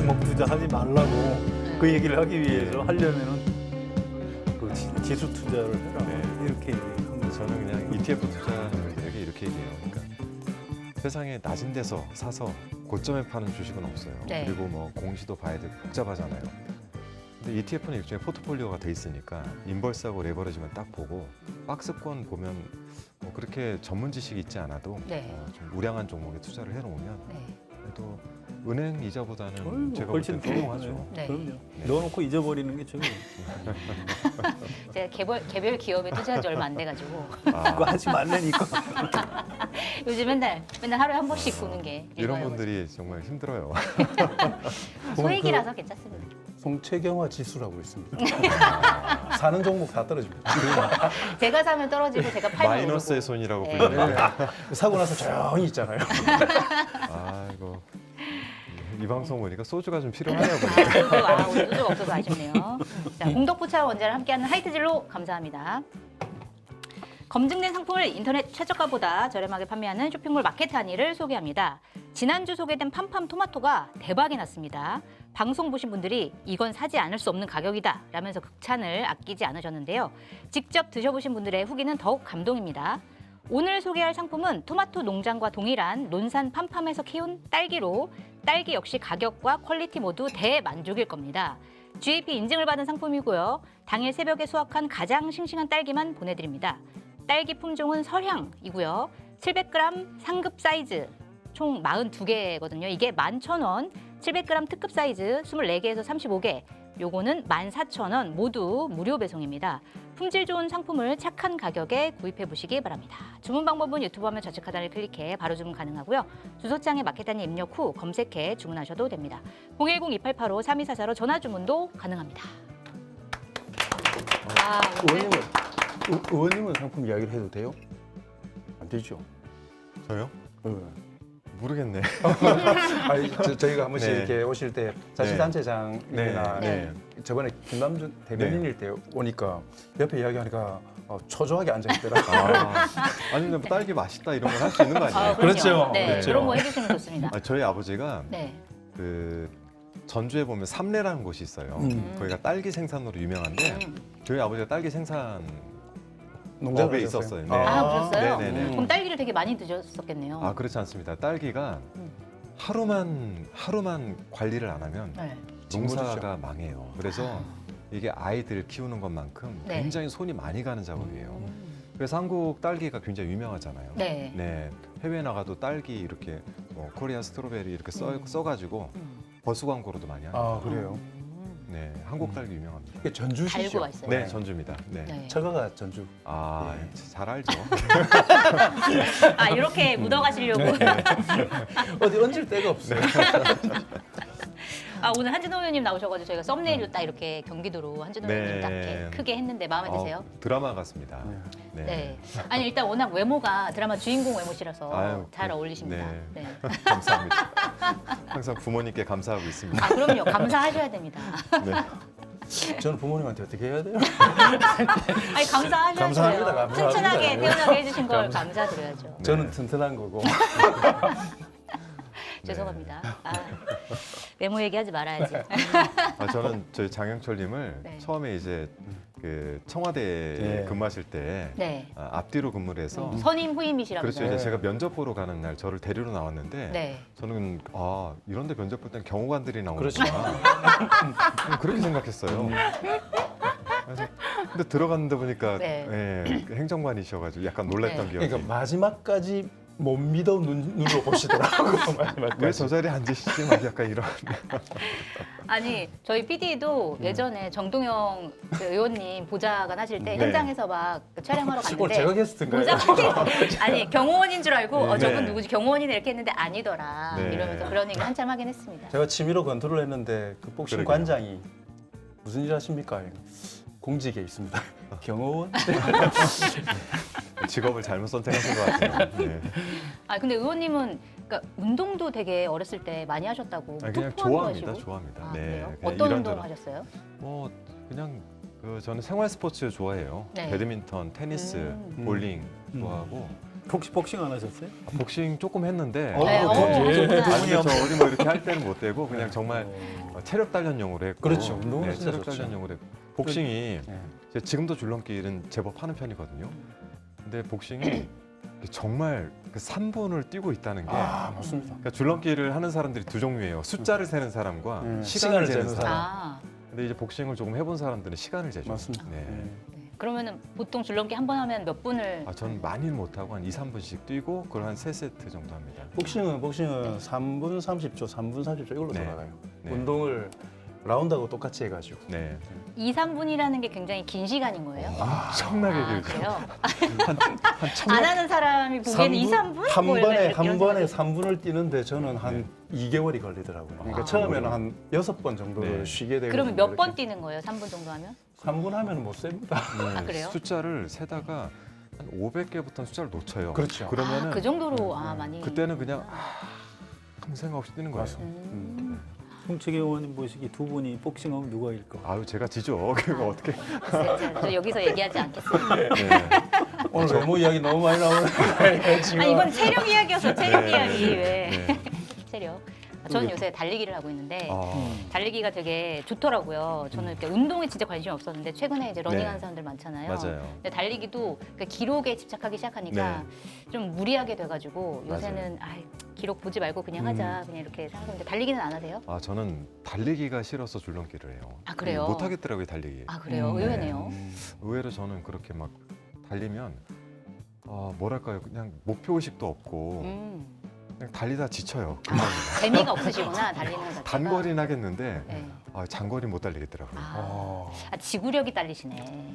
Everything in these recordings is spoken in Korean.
종목 투자하지 말라고 그 얘기를 하기 위해서 하려면은 그 지수 투자를 해라 이렇게 얘기한 거죠. 저는 그냥 ETF 투자하는 분에게 이렇게 얘기해요. 그러니까 세상에 낮은 데서 사서 고점에 파는 주식은 없어요. 네. 그리고 뭐 공시도 봐야 되고 복잡하잖아요. 근데 ETF는 일종의 포트폴리오가 돼 있으니까 인벌스하고 레버리지만 딱 보고 박스권 보면 뭐 그렇게 전문 지식이 있지 않아도 네. 좀 우량한 종목에 투자를 해놓으면 네. 그래도 은행 이자보다는 어이구, 제가 볼 훨씬 때 훌륭하죠. 네. 그럼요. 넣어놓고 잊어버리는 게 최고. 제가 개별 기업에 투자한 지 얼마 안 돼가지고 그거 아, 하지 말라니까. 요즘 맨날 하루에 한 번씩 보는 게 이런 일과여가지고. 분들이 정말 힘들어요. 소액이라서 괜찮습니다. 송채경화 지수라고 있습니다. 사는 종목 다 떨어집니다. 제가 사면 떨어지고 제가 팔면 마이너스의 오르고. 손이라고 네. 불리는데 사고 나서 조용히 있잖아요. 아 이거 이 방송 보니까 소주가 좀 필요하네요. 오늘 소주가 없어서 아쉽네요. 자, 공덕포차 원자를 함께하는 하이트진로 감사합니다. 검증된 상품을 인터넷 최저가보다 저렴하게 판매하는 쇼핑몰 마켓하니를 소개합니다. 지난주 소개된 팜팜 토마토가 대박이 났습니다. 방송 보신 분들이 이건 사지 않을 수 없는 가격이다 라면서 극찬을 아끼지 않으셨는데요. 직접 드셔보신 분들의 후기는 더욱 감동입니다. 오늘 소개할 상품은 토마토 농장과 동일한 논산 팜팜에서 키운 딸기로 딸기 역시 가격과 퀄리티 모두 대만족일 겁니다. GAP 인증을 받은 상품이고요. 당일 새벽에 수확한 가장 싱싱한 딸기만 보내드립니다. 딸기 품종은 설향이고요. 700g 상급 사이즈 총 42개거든요. 이게 11,000원, 700g 특급 사이즈 24개에서 35개, 요거는 14,000원 모두 무료 배송입니다. 품질 좋은 상품을 착한 가격에 구입해 보시기 바랍니다. 주문 방법은 유튜브 화면 좌측 하단을 클릭해 바로 주문 가능하고요. 주소창에 마켓단위 입력 후 검색해 주문하셔도 됩니다. 010-2885-3244로 전화 주문도 가능합니다. 아, 의원님은 상품 이야기를 해도 돼요? 안 되죠. 저요? 네. 모르겠네. 아니, 저희가 한 번씩 네. 이렇게 오실 때 자치단체장이나 네. 저번에 김남준 대변인일 때 오니까 옆에 이야기하니까 초조하게 앉아있더라고요. 아니 근데 뭐 딸기 맛있다 이런 걸 할 수 있는 거 아니에요? 그럼요. 그렇죠. 네, 그렇죠. 그런 거 해주시면 좋습니다. 저희 아버지가 네. 그 전주에 보면 삼례라는 곳이 있어요. 거기가 딸기 생산으로 유명한데 저희 아버지가 딸기 생산 농장을 업에 하셨어요? 있었어요. 네. 아, 그러셨어요? 네네네. 그럼 딸기를 되게 많이 드셨었겠네요. 아 그렇지 않습니다. 딸기가 하루만 관리를 안 하면 네. 농사가 망해요. 그래서 이게 아이들 키우는 것만큼 네. 굉장히 손이 많이 가는 작업이에요. 그래서 한국 딸기가 굉장히 유명하잖아요. 네. 네. 해외 나가도 딸기 이렇게 뭐 코리아 스트로베리 이렇게 써가지고 음. 버스 광고로도 많이 합니다. 아, 그래요? 네, 한국 딸기 유명합니다. 이게 전주시죠? 달고 맛있어요. 네, 전주입니다. 네. 네. 처가가 전주. 아, 네. 잘 알죠. 아, 이렇게 묻어가시려고. 어디 얹을 데가 없어요. 아, 오늘 한진호 의원님 나오셔가지고 저희가 썸네일로 딱 이렇게 경기도로 한진호 네. 의원님 딱 이렇게 크게 했는데 마음에 드세요? 드라마 같습니다. 네. 네. 아니, 일단 워낙 외모가 드라마 주인공 외모시라서 아유, 잘 어울리십니다. 네. 네. 감사합니다. 항상 부모님께 감사하고 있습니다. 아, 그럼요. 감사하셔야 됩니다. 네. 저는 부모님한테 어떻게 해야 돼요? 아니, 감사하셔야죠. 감사합니다. 감사합니다. 튼튼하게 태어나게 해주신 걸 감사드려야죠. 저는 튼튼한 거고. 죄송합니다. 아, 외모 얘기하지 말아야지. 저는 저희 장영철님을 네. 처음에 이제 그 청와대에 네. 근무하실 때 네. 앞뒤로 근무를 해서 선임 후임이시라면서요. 그렇죠. 이제 네. 제가 면접 보러 가는 날 저를 데리러 나왔는데 네. 저는 이런데 면접 볼 때는 경호관들이 그렇죠. 나오는구나. 그렇게 생각했어요. 그래서 근데 들어갔는데 보니까 네. 그 행정관이셔가지고 약간 놀랐던 네. 기억이. 그러니까 마지막까지 못 믿어 눈으로 보시더라고요. 마지막까지. 왜 저 자리에 앉으시지? 막 약간 이런. 아니, 저희 PD도 예전에 정동영 그 의원님 보좌관 하실 때 네. 현장에서 막그 촬영하러 오늘 갔는데 제가 게스트인가요? 보좌관이 아니, 경호원인 줄 알고 네. 저분 누구지? 경호원이네 이렇게 했는데 아니더라. 네. 이러면서 그런 얘기 한참 하긴 했습니다. 제가 취미로 건투를 했는데 그 복싱 그러게요. 관장이 무슨 일 하십니까? 공직에 있습니다. 경호원? 직업을 잘못 선택하신 것 같아요. 네. 아, 근데 의원님은 그러니까 운동도 되게 어렸을 때 많이 하셨다고. 그냥 투포환도 좋아합니다. 하시고. 좋아합니다. 아, 네. 그래요? 그냥 어떤 운동 이런저런. 하셨어요? 뭐 그냥 저는 생활 스포츠 좋아해요. 네. 배드민턴, 테니스, 볼링 좋아하고 혹시 복싱 안 하셨어요? 복싱 조금 했는데 네, 어, 하셨구나. 아니 저 어디 뭐 이렇게 할 때는 못 되고 그냥 정말 체력 단련용으로 했고 그렇죠. 운동은 네, 진짜 체력 좋죠. 단련용으로 했고 복싱이 네. 제가 지금도 줄넘기는 제법 하는 편이거든요. 근데 복싱이 정말 그 3분을 뛰고 있다는 게 맞습니다. 그러니까 줄넘기를 하는 사람들이 두 종류예요. 숫자를 세는 사람과 시간을 시간을 재는 재는 사람. 아, 근데 이제 복싱을 조금 해본 사람들은 시간을 재죠. 맞습니다. 네. 네. 그러면은 보통 줄넘기 한 번 하면 몇 분을? 전 많이는 못하고 한 2, 3분씩 뛰고 그걸 한 3세트 정도 합니다. 복싱은 3분 30초, 3분 40초 이걸로 네. 돌아가요. 네. 운동을 라운드하고 똑같이 해가지고. 네. 2, 3분이라는 게 굉장히 긴 시간인 거예요? 엄청나게 아, 길죠. 그래요? 안 하는 사람이 보기에는 2, 3분? 한 뭐 번에 이런 한 번에 생각이 3분을 뛰는데 저는 한 2개월이 걸리더라고요. 그러니까 아. 처음에는 한 6번 정도를 네. 쉬게 되고. 그러면 몇 번 뛰는 거예요? 3분 정도 하면? 3분 하면 못 셉니다. 네, 아, 그래요? 숫자를 세다가 한 500개부터는 숫자를 놓쳐요. 그렇죠. 그러면은 그 정도로 많이. 그때는 그냥 아무 생각 없이 뛰는 거예요. 맞습니다. 홍채기 의원님 보시기 두 분이 복싱하면 누가 이길까? 아유 제가 지죠. 그거 어떻게? 글쎄, 저 여기서 얘기하지 않겠습니다. 네. 오늘 너무 이야기 너무 많이 나오는데 지금. 아, 이번 체력 이야기여서 체력 네. 이야기 왜? 네. 체력. 저는 요새 달리기를 하고 있는데 아, 달리기가 되게 좋더라고요. 저는 이렇게 운동에 진짜 관심이 없었는데 최근에 이제 러닝하는 네. 사람들 많잖아요. 맞아요. 근데 달리기도 그 기록에 집착하기 시작하니까 좀 무리하게 돼가지고 요새는 기록 보지 말고 그냥 하자 그냥 이렇게 생각하는데 달리기는 안 하세요? 아 저는 달리기가 싫어서 줄넘기를 해요. 아, 그래요? 못 하겠더라고요 달리기. 아, 그래요? 네. 의외네요. 의외로 저는 그렇게 막 달리면 뭐랄까요 그냥 목표 의식도 없고 그냥 달리다 지쳐요. 금방. 재미가 없으시구나 달리는 것 자체가. 단거리는 하겠는데 네. 장거리 못 달리겠더라고요. 지구력이 딸리시네.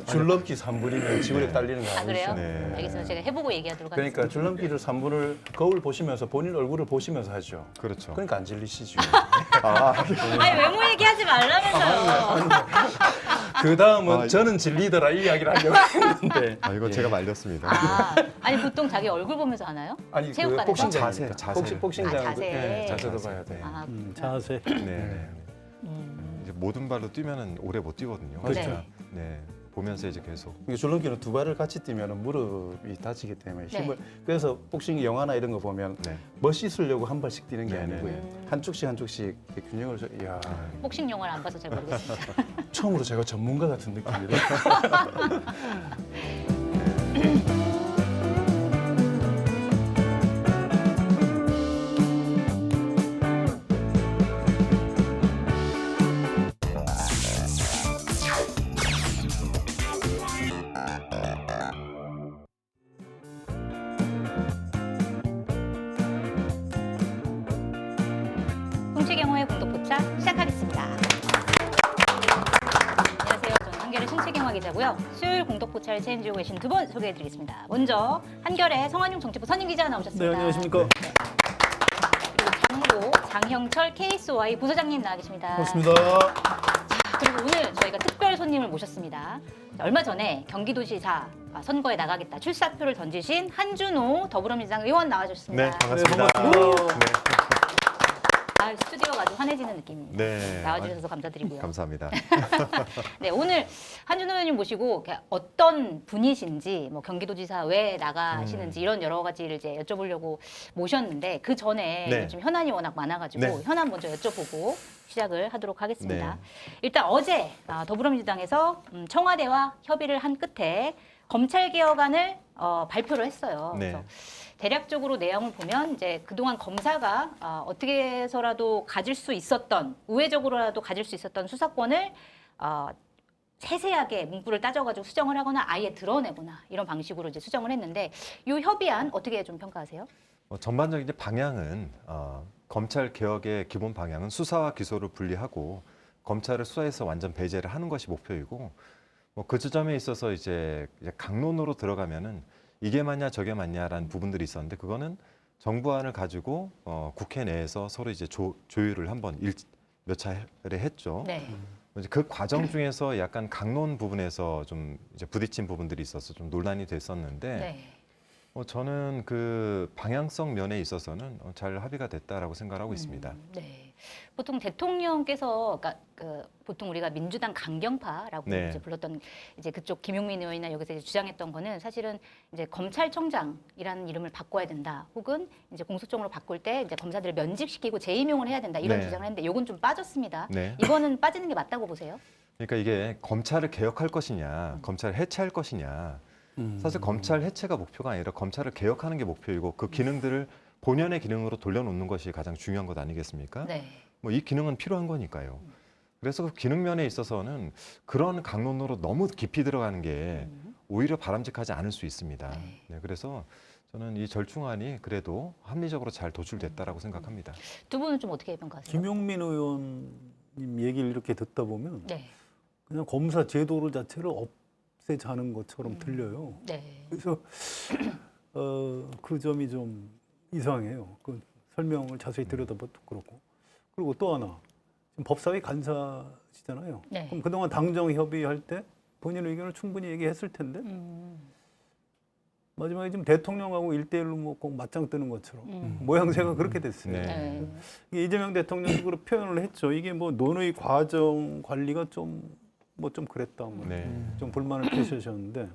줄넘기 3분이면 지구력 네. 딸리는 거 아, 그래요? 아니죠? 네. 알겠습니다. 제가 해보고 얘기하도록 그러니까 하겠습니다. 줄넘기를 3분을 거울 보시면서 본인 얼굴을 보시면서 하죠. 그렇죠. 그러니까 안 질리시죠. 아니 외모 얘기하지 말라면서요. 그 다음은 아, 저는 질리더라 이 이야기를 하려고 했는데. 이거 예. 제가 말렸습니다. 아니 보통 자기 얼굴 보면서 하나요? 아니 그 체육관에서? 복싱장이니까. 자세. 복싱장 아, 자세. 네, 자세도 봐야 돼. 아, 자세. 네. 이제 모든 발로 뛰면은 오래 못 뛰거든요. 그렇죠. 그러니까, 네. 보면서 이제 계속. 이게 줄넘기는 두 발을 같이 뛰면 무릎이 다치기 때문에 네. 힘을 그래서 복싱 영화나 이런 거 보면 네. 멋있으려고 한 발씩 뛰는 게 네, 네, 아니고요. 네. 한쪽씩 이렇게 균형을 이야 복싱 영화를 안 봐서 잘 모르겠습니다. 처음으로 제가 전문가 같은 느낌이래. 홍채경호의 공덕포차 시작하겠습니다. 안녕하세요. 저는 한결의 홍채경화 기자고요. 수요일 공덕포차를 책임지고 계신 두 분 소개해드리겠습니다. 먼저 한결의 성한용 정치부 선임 기자 네, 나오셨습니다. 안녕하십니까? 그리고 정보 장형철 KSY 부소장님 나와 계십니다. 반갑습니다. 그리고 오늘 저희가 특별 손님을 모셨습니다. 자, 얼마 전에 경기도지사 선거에 나가겠다 출사표를 던지신 한준호 더불어민주당 의원 나와주셨습니다. 네, 반갑습니다. 스튜디오가 아주 환해지는 느낌입니다. 네. 나와주셔서 감사드리고요. 감사합니다. 네, 오늘 한준호 의원님 모시고 어떤 분이신지, 뭐 경기도지사 왜 나가시는지 이런 여러 가지를 이제 여쭤보려고 모셨는데 그 전에 네. 요즘 현안이 워낙 많아가지고 네. 현안 먼저 여쭤보고 시작을 하도록 하겠습니다. 네. 일단 어제 더불어민주당에서 청와대와 협의를 한 끝에 검찰 개혁안을 발표를 했어요. 네. 그래서 대략적으로 내용을 보면 이제 그동안 검사가 어떻게 해서라도 가질 수 있었던 우회적으로라도 가질 수 있었던 수사권을 세세하게 문구를 따져가지고 수정을 하거나 아예 드러내거나 이런 방식으로 이제 수정을 했는데 이 협의안 어떻게 좀 평가하세요? 전반적인 이제 방향은 검찰 개혁의 기본 방향은 수사와 기소를 분리하고 검찰을 수사에서 완전 배제를 하는 것이 목표이고 그 지점에 있어서 이제 강론으로 들어가면은 이게 맞냐 저게 맞냐라는 부분들이 있었는데 그거는 정부안을 가지고 국회 내에서 서로 이제 조율을 한번 몇 차례 했죠. 네. 이제 그 과정 중에서 약간 강론 부분에서 좀 이제 부딪힌 부분들이 있어서 좀 논란이 됐었는데 네. 저는 그 방향성 면에 있어서는 잘 합의가 됐다라고 생각하고 있습니다. 네. 보통 대통령께서 그러니까 보통 우리가 민주당 강경파라고 네. 이제 불렀던 이제 그쪽 김용민 의원이나 여기서 이제 주장했던 거는 사실은 이제 검찰청장이라는 이름을 바꿔야 된다. 혹은 이제 공소장으로 바꿀 때 이제 검사들을 면직시키고 재임용을 해야 된다. 이런 네. 주장을 했는데 요건 좀 빠졌습니다. 네. 이거는 빠지는 게 맞다고 보세요? 그러니까 이게 검찰을 개혁할 것이냐, 검찰을 해체할 것이냐. 사실 검찰 해체가 목표가 아니라 검찰을 개혁하는 게 목표이고 그 기능들을 본연의 기능으로 돌려놓는 것이 가장 중요한 것 아니겠습니까? 네. 뭐 이 기능은 필요한 거니까요. 그래서 그 기능 면에 있어서는 그런 강론으로 너무 깊이 들어가는 게 오히려 바람직하지 않을 수 있습니다. 네. 네, 그래서 저는 이 절충안이 그래도 합리적으로 잘 도출됐다라고 생각합니다. 두 분은 좀 어떻게 평가하세요? 김용민 의원님 얘기를 이렇게 듣다 보면 네. 그냥 검사 제도를 자체를 없애자는 것처럼 들려요. 네. 그래서 그 점이 좀 이상해요. 그 설명을 자세히 들여다봐도 그렇고. 그리고 또 하나, 지금 법사위 간사시잖아요. 네. 그럼 그동안 당정 협의할 때 본인 의견을 충분히 얘기했을 텐데 마지막에 지금 대통령하고 1대1로 뭐 꼭 맞짱 뜨는 것처럼 모양새가 그렇게 됐어요. 네. 네. 이게 이재명 대통령도 그렇게 표현을 했죠. 이게 뭐 논의 과정 관리가 좀 그랬다. 뭐 네. 좀 불만을 표시하셨는데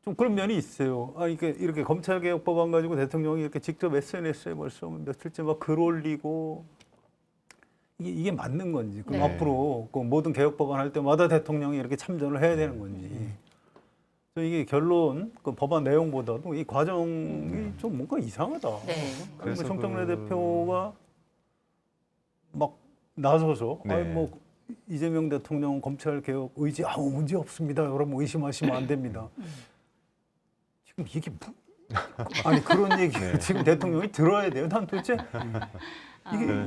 좀 그런 면이 있어요. 이렇게 검찰개혁법안 가지고 대통령이 이렇게 직접 SNS에 벌써 며칠째 막 글 올리고 이게 맞는 건지 그럼 네. 앞으로 그 모든 개혁법안 할 때마다 대통령이 이렇게 참전을 해야 되는 건지 이게 결론 그 법안 내용보다도 이 과정이 좀 뭔가 이상하다. 네. 그래서 그래서 정청래 대표가 막 나서서 네. 뭐 이재명 대통령 검찰 개혁 의지 아무 문제 없습니다. 여러분 의심하시면 안 됩니다. 지금 이게 아니 그런 얘기를 네. 지금 대통령이 들어야 돼요. 난 도대체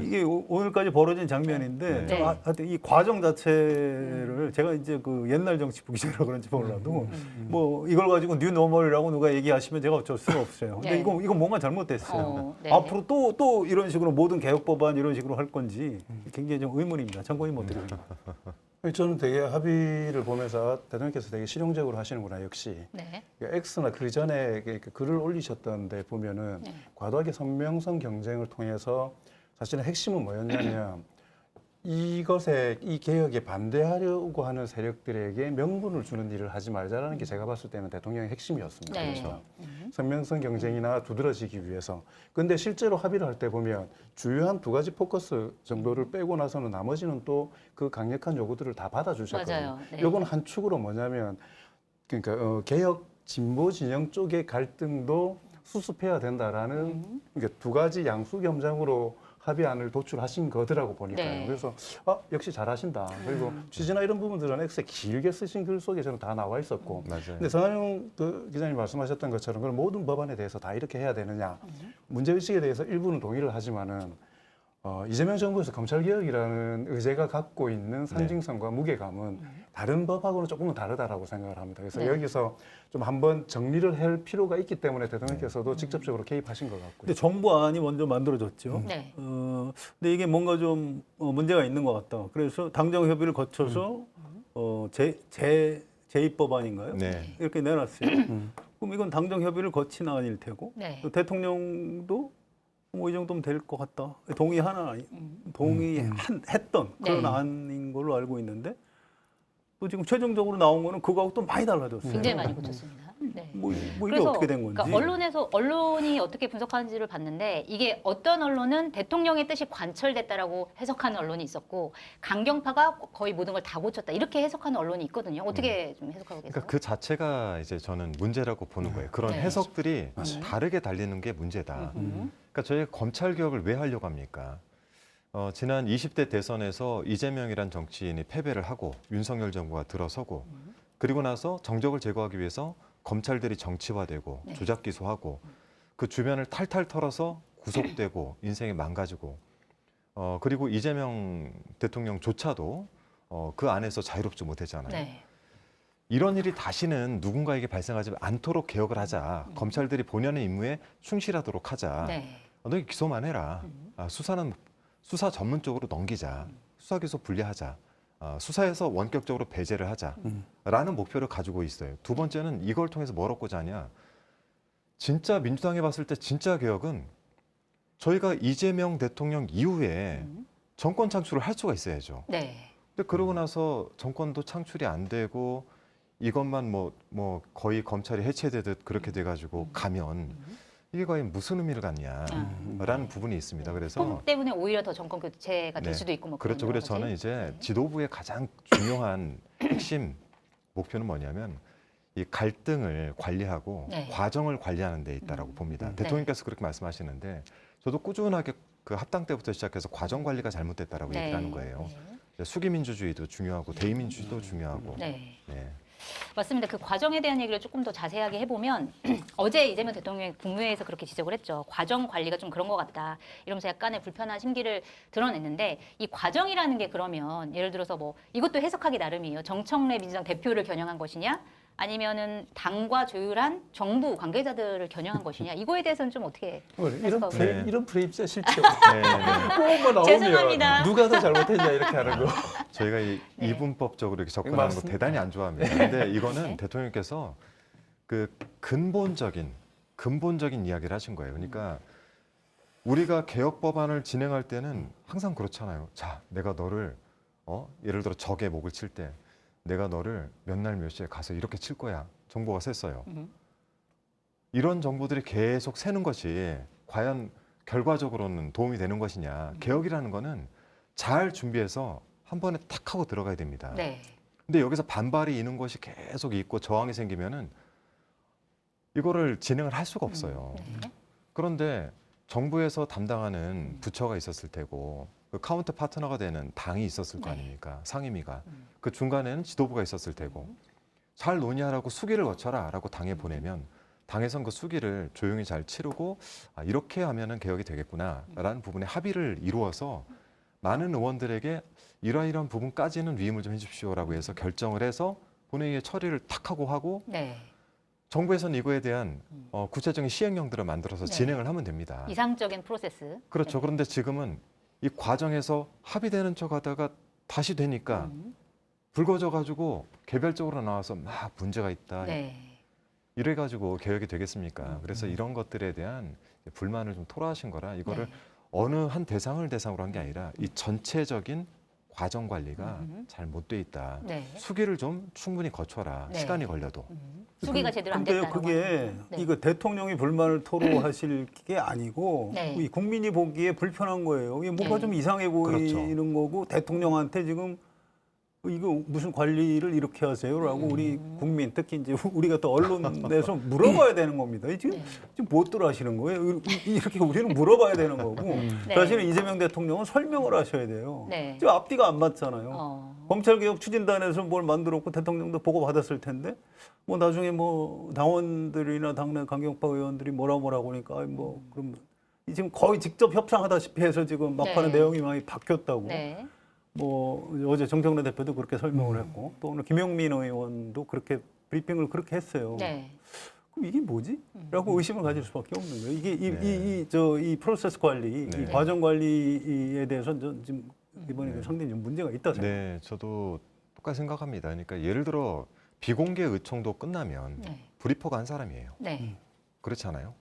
이게 오늘까지 벌어진 장면인데 네. 하여튼 이 과정 자체를 제가 이제 그 옛날 정치부 기자라 그런지 몰라도 뭐 이걸 가지고 뉴노멀이라고 누가 얘기하시면 제가 어쩔 수가 없어요. 근데 네. 이거 뭔가 잘못됐어요. 네. 앞으로 또 이런 식으로 모든 개혁 법안 이런 식으로 할 건지 굉장히 좀 의문입니다. 장관님 어떻게 생각하세요? 저는 되게 합의를 보면서 대통령께서 되게 실용적으로 하시는구나 역시. 네. X나 그 전에 글을 올리셨던데 보면은 네. 과도하게 선명성 경쟁을 통해서 사실은 핵심은 뭐였냐면 이것에 이 개혁에 반대하려고 하는 세력들에게 명분을 주는 일을 하지 말자라는 게 제가 봤을 때는 대통령의 핵심이었습니다. 네. 그렇죠. 선명성 경쟁이나 두드러지기 위해서. 근데 실제로 합의를 할 때 보면 주요한 두 가지 포커스 정도를 빼고 나서는 나머지는 또 그 강력한 요구들을 다 받아주셨거든요. 맞아요. 네. 요건 한 축으로 뭐냐면 그러니까 개혁 진보 진영 쪽의 갈등도 수습해야 된다라는 그러니까 두 가지 양수 겸장으로 합의안을 도출하신 거더라고 보니까요. 네. 그래서 역시 잘하신다. 그리고 취지나 이런 부분들은 엑스에 길게 쓰신 글 속에 저는 다 나와 있었고. 맞아요. 근데 성한용 그 기자님 말씀하셨던 것처럼 그럼 모든 법안에 대해서 다 이렇게 해야 되느냐. 문제의식에 대해서 일부는 동의를 하지만은 이재명 정부에서 검찰개혁이라는 의제가 갖고 있는 상징성과 무게감은 다른 법하고는 조금은 다르다라고 생각을 합니다. 그래서 네. 여기서 좀 한번 정리를 할 필요가 있기 때문에 대통령께서도 직접적으로 개입하신 것 같고요. 근데 정부안이 먼저 만들어졌죠. 네. 근데 이게 뭔가 좀 문제가 있는 것 같다. 그래서 당정 협의를 거쳐서 제2법안인가요? 네. 이렇게 내놨어요. 그럼 이건 당정 협의를 거친 안일 테고 네. 또 대통령도 뭐 이 정도면 될 것 같다. 동의했던 그런 네. 안인 걸로 알고 있는데 또 지금 최종적으로 나온 거는 그거하고 또 많이 달라졌어요. 굉장히 많이 고쳤습니다. 네. 뭐 이게 그래서 어떻게 된 건지. 그러니까 언론이 어떻게 분석하는지를 봤는데 이게 어떤 언론은 대통령의 뜻이 관철됐다라고 해석하는 언론이 있었고 강경파가 거의 모든 걸 다 고쳤다 이렇게 해석하는 언론이 있거든요. 어떻게 좀 해석하고 계세요? 그러니까 그 자체가 이제 저는 문제라고 보는 거예요. 그런 네. 해석들이 다르게 달리는 게 문제다. 그러니까 저희 검찰 개혁을 왜 하려고 합니까? 지난 20대 대선에서 이재명이란 정치인이 패배를 하고 윤석열 정부가 들어서고 그리고 나서 정적을 제거하기 위해서 검찰들이 정치화되고 네. 조작 기소하고 그 주변을 탈탈 털어서 구속되고 인생이 망가지고 그리고 이재명 대통령조차도 그 안에서 자유롭지 못했잖아요. 네. 이런 일이 다시는 누군가에게 발생하지 않도록 개혁을 하자. 검찰들이 본연의 임무에 충실하도록 하자. 네. 너 기소만 해라. 수사는 수사 전문 쪽으로 넘기자. 수사 기소 분리하자. 수사에서 원격적으로 배제를 하자라는 목표를 가지고 있어요. 두 번째는 이걸 통해서 뭘 얻고자 하냐. 진짜 민주당이 봤을 때 진짜 개혁은 저희가 이재명 대통령 이후에 정권 창출을 할 수가 있어야죠. 네. 근데 그러고 나서 정권도 창출이 안 되고 이것만 뭐 거의 검찰이 해체되듯 그렇게 돼가지고 가면 이게 과연 무슨 의미를 갖냐라는 부분이 있습니다. 그래서 폼 때문에 오히려 더 정권 교체가 될 네. 수도 있고 뭐 그렇죠. 그런 그래서 여러 저는 가지. 이제 네. 지도부의 가장 중요한 핵심 목표는 뭐냐면 이 갈등을 관리하고 네. 과정을 관리하는 데 있다라고 봅니다. 대통령께서 그렇게 말씀하시는데 저도 꾸준하게 그 합당 때부터 시작해서 과정 관리가 잘못됐다라고 네. 얘기를 하는 거예요. 네. 수기민주주의도 중요하고 대의민주주의도 중요하고. 네. 네. 맞습니다. 그 과정에 대한 얘기를 조금 더 자세하게 해보면 어제 이재명 대통령이 국무회의에서 그렇게 지적을 했죠. 과정 관리가 좀 그런 것 같다. 이러면서 약간의 불편한 심기를 드러냈는데 이 과정이라는 게 그러면 예를 들어서 뭐 이것도 해석하기 나름이에요. 정청래 민주당 대표를 겨냥한 것이냐 아니면은 당과 조율한 정부 관계자들을 겨냥한 것이냐 이거에 대해서는 좀 어떻게 해석하고 네. 이런 프레임 진짜 싫죠. 네, 네. 꼭만 나오면 죄송합니다. 누가 더 잘못했냐 이렇게 하는 거. 저희가 네. 이분법적으로 이렇게 접근하는 거 맞습니다. 대단히 안 좋아합니다. 근데 이거는 네. 대통령께서 그 근본적인 이야기를 하신 거예요. 그러니까 우리가 개혁 법안을 진행할 때는 항상 그렇잖아요. 자, 내가 너를 예를 들어 적의 목을 칠 때 내가 너를 몇 날 몇 시에 가서 이렇게 칠 거야. 정보가 셌어요. 이런 정보들이 계속 새는 것이 과연 결과적으로는 도움이 되는 것이냐. 개혁이라는 거는 잘 준비해서 한 번에 탁 하고 들어가야 됩니다. 네. 근데 여기서 반발이 있는 것이 계속 있고 저항이 생기면은 이거를 진행을 할 수가 없어요. 네. 그런데 정부에서 담당하는 부처가 있었을 테고 그 카운터 파트너가 되는 당이 있었을 거 네. 아닙니까? 상임위가. 그 중간에는 지도부가 있었을 테고 잘 논의하라고 수기를 거쳐라라고 당에 보내면 당에선 그 수기를 조용히 잘 치르고 이렇게 하면은 개혁이 되겠구나라는 부분에 합의를 이루어서 많은 의원들에게 이러이러한 부분까지는 위임을 좀 해주십시오라고 해서 결정을 해서 본회의에 처리를 탁 하고 네. 정부에서는 이거에 대한 구체적인 시행령들을 만들어서 네. 진행을 하면 됩니다. 이상적인 프로세스. 그렇죠. 그런데 지금은 이 과정에서 합의되는 척 하다가 다시 되니까 불거져 가지고 개별적으로 나와서 막 문제가 있다. 네. 이래 가지고 개혁이 되겠습니까? 그래서 이런 것들에 대한 불만을 좀 토로하신 거라 이거를 네. 어느 한 대상을 대상으로 한 게 아니라 이 전체적인 과정 관리가 잘 못 돼 있다. 네. 수기를 좀 충분히 거쳐라. 네. 시간이 걸려도. 수기가 제대로 안 근데요, 됐다라고. 그게 하는. 네. 이거 대통령이 불만을 토로하실 게 아니고 네. 이 국민이 보기에 불편한 거예요. 이게 뭔가 네. 좀 이상해 보이는 그렇죠. 거고 대통령한테 지금 이거 무슨 관리를 이렇게 하세요라고 우리 국민 특히 이제 우리가 또 언론에서 물어봐야 되는 겁니다. 지금 네. 지금 무엇들 하시는 거예요? 이렇게 우리는 물어봐야 되는 거고 네. 사실은 이재명 대통령은 설명을 하셔야 돼요. 네. 지금 앞뒤가 안 맞잖아요. 검찰개혁 추진단에서 뭘 만들었고 대통령도 보고 받았을 텐데 뭐 나중에 뭐 당원들이나 당내 강경파 의원들이 뭐라고 하니까 뭐 그럼 지금 거의 직접 협상하다시피 해서 지금 막판에 네. 내용이 많이 바뀌었다고. 네. 뭐 어제 정청래 대표도 그렇게 설명을 했고 또 오늘 김용민 의원도 그렇게 브리핑을 그렇게 했어요. 네. 그럼 이게 뭐지? 라고 의심을 가질 수밖에 없는 거예요. 이게 네. 이 프로세스 관리, 네. 이 과정 관리에 대해서는 전 지금 이번에 상당히 좀 문제가 있다 생각합니다. 네, 저도 똑같이 생각합니다. 그러니까 예를 들어 비공개 의총도 끝나면 네. 브리퍼가 한 사람이에요. 네. 그렇지 않아요?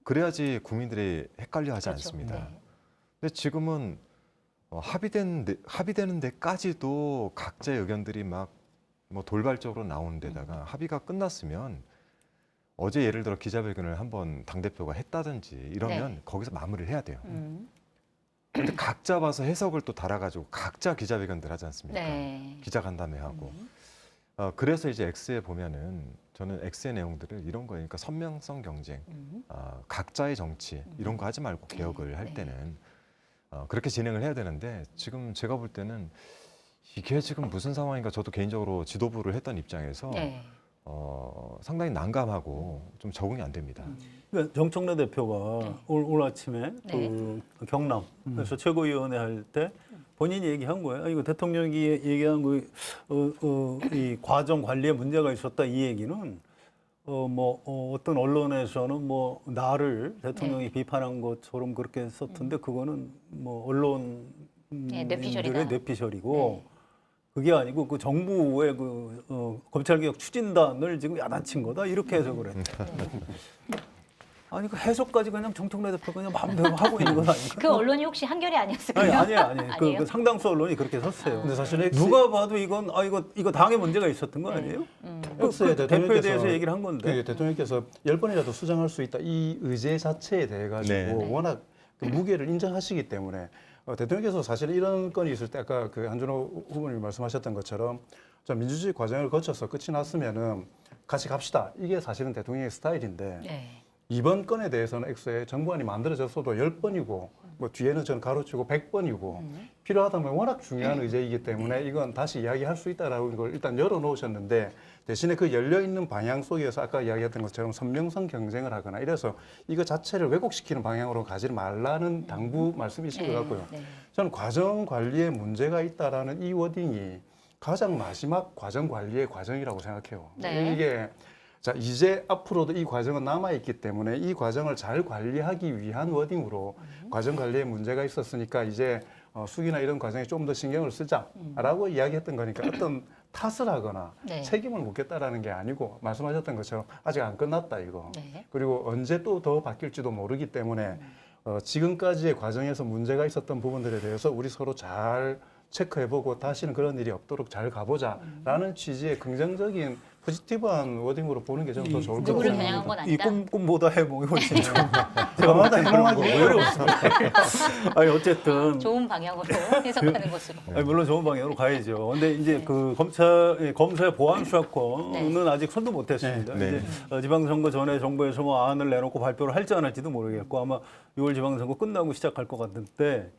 그래야지 국민들이 헷갈려하지 그렇죠. 않습니다. 네. 근데 지금은 합의되는 데까지도 각자의 의견들이 막 뭐 돌발적으로 나오는 데다가 합의가 끝났으면 어제 예를 들어 기자회견을 한번 당대표가 했다든지 이러면 네. 거기서 마무리를 해야 돼요. 근데 각 잡아서 해석을 또 달아가지고 각자 기자회견들 하지 않습니까? 네. 기자간담회 하고. 그래서 이제 X에 보면은 저는 X의 내용들을 이런 거예요. 그러니까 선명성 경쟁, 각자의 정치 이런 거 하지 말고 개혁을 할 네. 때는 그렇게 진행을 해야 되는데 지금 제가 볼 때는 이게 지금 무슨 상황인가 저도 개인적으로 지도부를 했던 입장에서 네. 상당히 난감하고 좀 적응이 안 됩니다. 그러니까 정청래 대표가 올 아침에 네. 그 경남에서 최고위원회 할 때 본인이 얘기한 거예요. 이거 대통령이 얘기한 이 과정 관리에 문제가 있었다 이 얘기는 어떤 언론에서는 뭐 나를 대통령이 비판한 것처럼 그렇게 썼던데 그거는 뭐 언론인들의 뇌피셜이다. 뇌피셜이고 그게 아니고 그 정부의 검찰개혁 추진단을 지금 야단친 거다 이렇게 해석을 했대. 아니 그 해석까지 그냥 정청래 대표가 그냥 마음대로 하고 있는 건 아닌가? 그 언론이 혹시 한결이 아니었을까요? 아니에요. 아니에요? 그 상당수 언론이 그렇게 섰어요. 근데 사실 누가 봐도 이건 이거 당의 문제가 있었던 거 아니에요? 엑스의 그 대표에 대통령께서 대해서 얘기를 한 건데. 그 대통령께서 10번이라도 수정할 수 있다 이 의제 자체에 대해 가지고 네. 워낙 그 무게를 인정하시기 때문에 대통령께서 사실 이런 건이 있을 때 아까 그 한준호 후보님이 말씀하셨던 것처럼 저 민주주의 과정을 거쳐서 끝이 났으면은 같이 갑시다. 이게 사실은 대통령의 스타일인데 네. 이번 건에 대해서는 엑소에 정부안이 만들어졌어도 10번이고 뭐 뒤에는 저는 가로치고 100번이고 필요하다면 워낙 중요한 의제이기 때문에 이건 다시 이야기할 수 있다라는 걸 일단 열어놓으셨는데 대신에 그 열려있는 방향 속에서 아까 이야기했던 것처럼 선명성 경쟁을 하거나 이래서 이거 자체를 왜곡시키는 방향으로 가지 말라는 당부 말씀이신 것 같고요. 네. 저는 과정 관리에 문제가 있다라는 이 워딩이 가장 마지막 과정 관리의 과정이라고 생각해요. 네. 이게 자 이제 앞으로도 이 과정은 남아 있기 때문에 이 과정을 잘 관리하기 위한 워딩으로 과정 관리에 문제가 있었으니까 이제 수기나 이런 과정에 좀 더 신경을 쓰자라고 이야기했던 거니까 어떤 탓을 하거나 네. 책임을 묻겠다라는 게 아니고 말씀하셨던 것처럼 아직 안 끝났다 이거. 네. 그리고 언제 또 더 바뀔지도 모르기 때문에 지금까지의 과정에서 문제가 있었던 부분들에 대해서 우리 서로 잘 체크해보고 다시는 그런 일이 없도록 잘 가보자라는 취지의 긍정적인 포지티브한 워딩으로 보는 게 저는 더 좋을 것 누구를 같아요. 겨냥한 건 이 아니다. 꿈보다 해몽이 훨씬 좋은 저마다 해몽하기 어렵습니다. 아니 어쨌든 좋은 방향으로 해석하는 것으로. 아니, 물론 좋은 방향으로 가야죠. 근데 이제 그 검사의 보안 수사권은 아직 손도 못 댔습니다. 네. 이제 지방선거 전에 정부에서 뭐 안을 내놓고 발표를 할지 안 할지도 모르겠고 아마 6월 지방선거 끝나고 시작할 것 같은데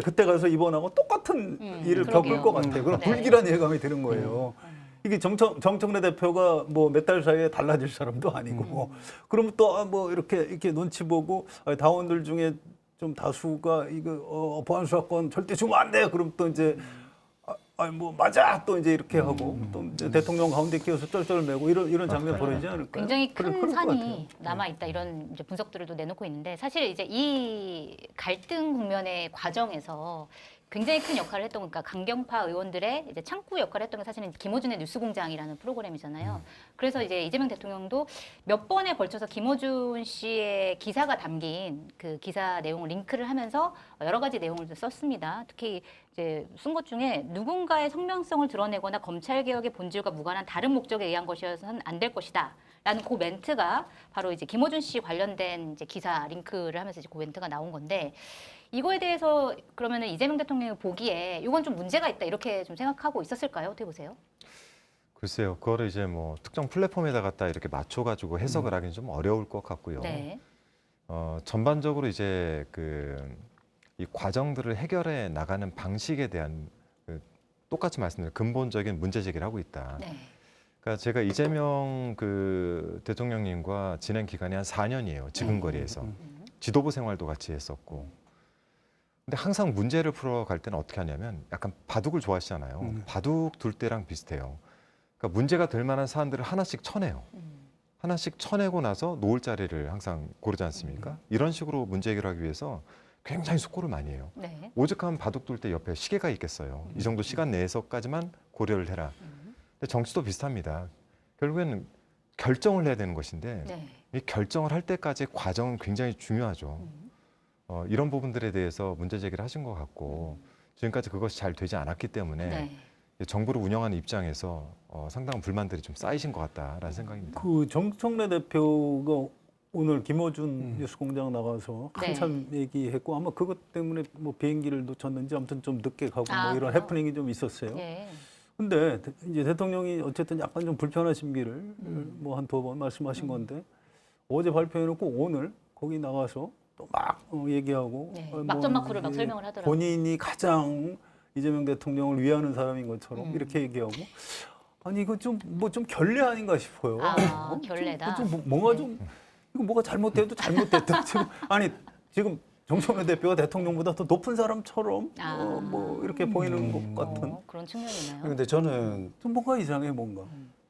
그때 가서 이번하고 똑같은 일을 그러게요. 겪을 것 같아요. 그럼 네. 불길한 예감이 드는 거예요. 이게 정청래 대표가 뭐 몇 달 사이에 달라질 사람도 아니고, 그러면 또 뭐 이렇게 눈치 보고 당원들 중에 좀 다수가 이거 보안 수사권 절대 주면 안 돼. 그럼 또 이제 뭐 맞아 또 이제 이렇게 하고 또 이제 대통령 가운데 끼어서 쩔쩔매고 이런 장면 벌어지지 않을까요? 굉장히 큰 그럴 것 산이 같아요. 남아 있다 이런 이제 분석들도 내놓고 있는데 사실 이제 이 갈등 국면의 과정에서 굉장히 큰 역할을 했던 그러니까 강경파 의원들의 이제 창구 역할을 했던 게 사실은 김어준의 뉴스공장이라는 프로그램이잖아요. 그래서 이제 이재명 대통령도 몇 번에 걸쳐서 김어준 씨의 기사가 담긴 그 기사 내용을 링크를 하면서 여러 가지 내용을 썼습니다. 특히 이제 쓴 것 중에 누군가의 성명성을 드러내거나 검찰 개혁의 본질과 무관한 다른 목적에 의한 것이어서는 안 될 것이다. 라는 그 멘트가 바로 이제 김어준 씨 관련된 이제 기사 링크를 하면서 이제 그 멘트가 나온 건데 이거에 대해서 그러면은 이재명 대통령이 보기에 이건 좀 문제가 있다 이렇게 좀 생각하고 있었을까요? 어떻게 보세요? 글쎄요, 그거를 이제 뭐 특정 플랫폼에다 갖다 이렇게 맞춰가지고 해석을 하기는 좀 어려울 것 같고요. 네. 전반적으로 이제 이 과정들을 해결해 나가는 방식에 대한 똑같이 말씀드린 근본적인 문제 제기를 하고 있다. 네. 그러니까 제가 이재명 대통령님과 지낸 기간이 한 4년이에요. 지근거리에서 지도부 생활도 같이 했었고. 근데 항상 문제를 풀어갈 때는 어떻게 하냐면 약간 바둑을 좋아하시잖아요. 바둑 둘 때랑 비슷해요. 그러니까 문제가 될 만한 사안들을 하나씩 쳐내요. 하나씩 쳐내고 나서 놓을 자리를 항상 고르지 않습니까? 이런 식으로 문제 해결하기 위해서 굉장히 속고를 많이 해요. 네. 오죽하면 바둑 둘 때 옆에 시계가 있겠어요. 이 정도 시간 내에서까지만 고려를 해라. 근데 정치도 비슷합니다. 결국에는 결정을 해야 되는 것인데 네. 이 결정을 할 때까지의 과정은 굉장히 중요하죠. 이런 부분들에 대해서 문제 제기를 하신 것 같고 지금까지 그것이 잘 되지 않았기 때문에 네. 정부를 운영하는 입장에서 상당한 불만들이 좀 쌓이신 것 같다라는 생각입니다. 그 정청래 대표가 오늘 김어준 뉴스공장 나가서 네. 한참 얘기했고 아마 그것 때문에 뭐 비행기를 놓쳤는지 아무튼 좀 늦게 가고 뭐 이런 해프닝이 좀 있었어요. 네. 근데 이제 대통령이 어쨌든 약간 좀 불편한 심기를 뭐 한 2번 말씀하신 건데 어제 발표해놓고 오늘 거기 나가서 또 막 얘기하고 네. 뭐 막전막후를 막 이제 설명을 하더라고요. 본인이 가장 이재명 대통령을 위하는 사람인 것처럼 이렇게 얘기하고 아니 이거 좀 뭐 좀 결례 아닌가 싶어요. 아, 결례다. 뭔가 좀 이거 뭐가 잘못돼도 잘못됐다. 지금 정청래 대표가 대통령보다 더 높은 사람처럼 뭐 이렇게 보이는 것 같은 그런 측면이네요. 근데 저는 좀 뭔가 이상해 뭔가.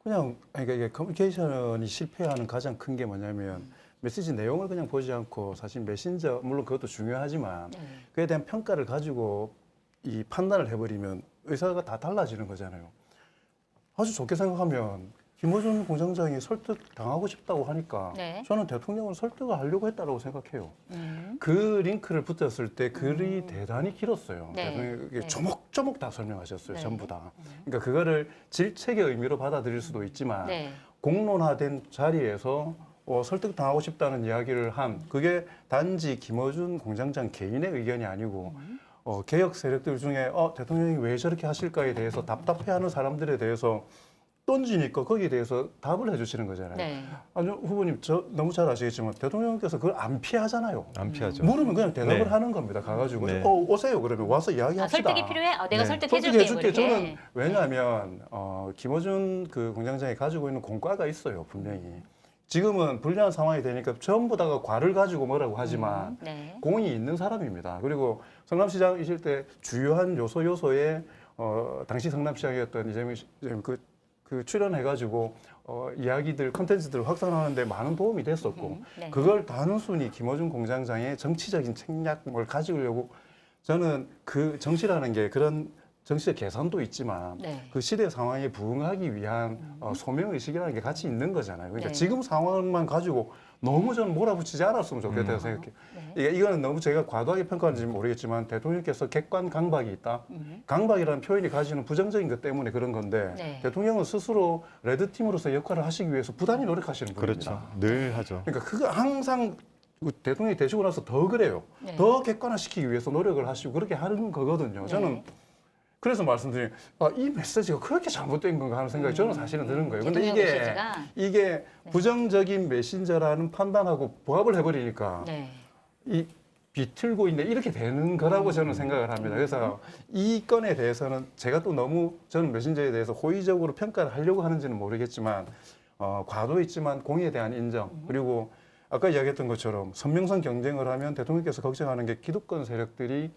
그냥 그러니까 이게 커뮤니케이션이 실패하는 가장 큰 게 뭐냐면 메시지 내용을 그냥 보지 않고 사실 메신저 물론 그것도 중요하지만 네. 그에 대한 평가를 가지고 이 판단을 해버리면 의사가 다 달라지는 거잖아요. 아주 좋게 생각하면 김어준 공장장이 설득 당하고 싶다고 하니까 네. 저는 대통령을 설득을 하려고 했다고 생각해요. 그 링크를 붙였을 때 글이 대단히 길었어요. 네. 대통령이 네. 조목조목 다 설명하셨어요. 네. 전부 다. 그러니까 그거를 질책의 의미로 받아들일 수도 있지만 네. 공론화된 자리에서 설득당하고 싶다는 이야기를 한 그게 단지 김어준 공장장 개인의 의견이 아니고 개혁 세력들 중에 대통령이 왜 저렇게 하실까에 대해서 답답해하는 사람들에 대해서 던지니까 거기에 대해서 답을 해주시는 거잖아요. 네. 아니 후보님 저 너무 잘 아시겠지만 대통령께서 그걸 안 피하잖아요. 안 피하죠. 물으면 그냥 대답을 네. 하는 겁니다. 가가지고 네. 오세요 그러면 와서 이야기합시다. 설득이 필요해? 내가 네. 설득해줄게. 설득해줄게. 뭐 이렇게. 저는 왜냐하면 김어준 그 공장장이 가지고 있는 공과가 있어요 분명히. 지금은 불리한 상황이 되니까 전부 다가 과를 가지고 뭐라고 하지만 네. 공이 있는 사람입니다. 그리고 성남시장이실 때 주요한 요소에 당시 성남시장이었던 이재명 그 출연해가지고 이야기들 컨텐츠들을 확산하는데 많은 도움이 됐었고 네. 그걸 단순히 김어준 공장장의 정치적인 책략을 가지려고 저는 그 정치라는 게 그런 정치적 계산도 있지만 네. 그 시대 상황에 부응하기 위한 소명의식이라는 게 같이 있는 거잖아요. 그러니까 네. 지금 상황만 가지고 너무 저는 몰아붙이지 않았으면 좋겠다고 생각해요. 이거는 너무 제가 과도하게 평가하는지 모르겠지만 대통령께서 객관 강박이 있다. 강박이라는 표현이 가지는 부정적인 것 때문에 그런 건데 네. 대통령은 스스로 레드팀으로서 역할을 하시기 위해서 부단히 노력하시는 분입니다. 그렇죠. 늘 하죠. 그러니까 그거 항상 대통령이 되시고 나서 더 그래요. 네. 더 객관화시키기 위해서 노력을 하시고 그렇게 하는 거거든요. 저는 네. 그래서 말씀드린 이 메시지가 그렇게 잘못된 건가 하는 생각이 저는 사실은 드는 거예요. 근데 대통령 메시지가? 이게 부정적인 메신저라는 판단하고 부합을 해버리니까 네. 이 비틀고 있네 이렇게 되는 거라고 저는 생각을 합니다. 그래서 이 건에 대해서는 제가 또 너무 저는 메신저에 대해서 호의적으로 평가를 하려고 하는지는 모르겠지만 과도 있지만 공에 대한 인정 그리고 아까 이야기했던 것처럼 선명성 경쟁을 하면 대통령께서 걱정하는 게 기득권 세력들이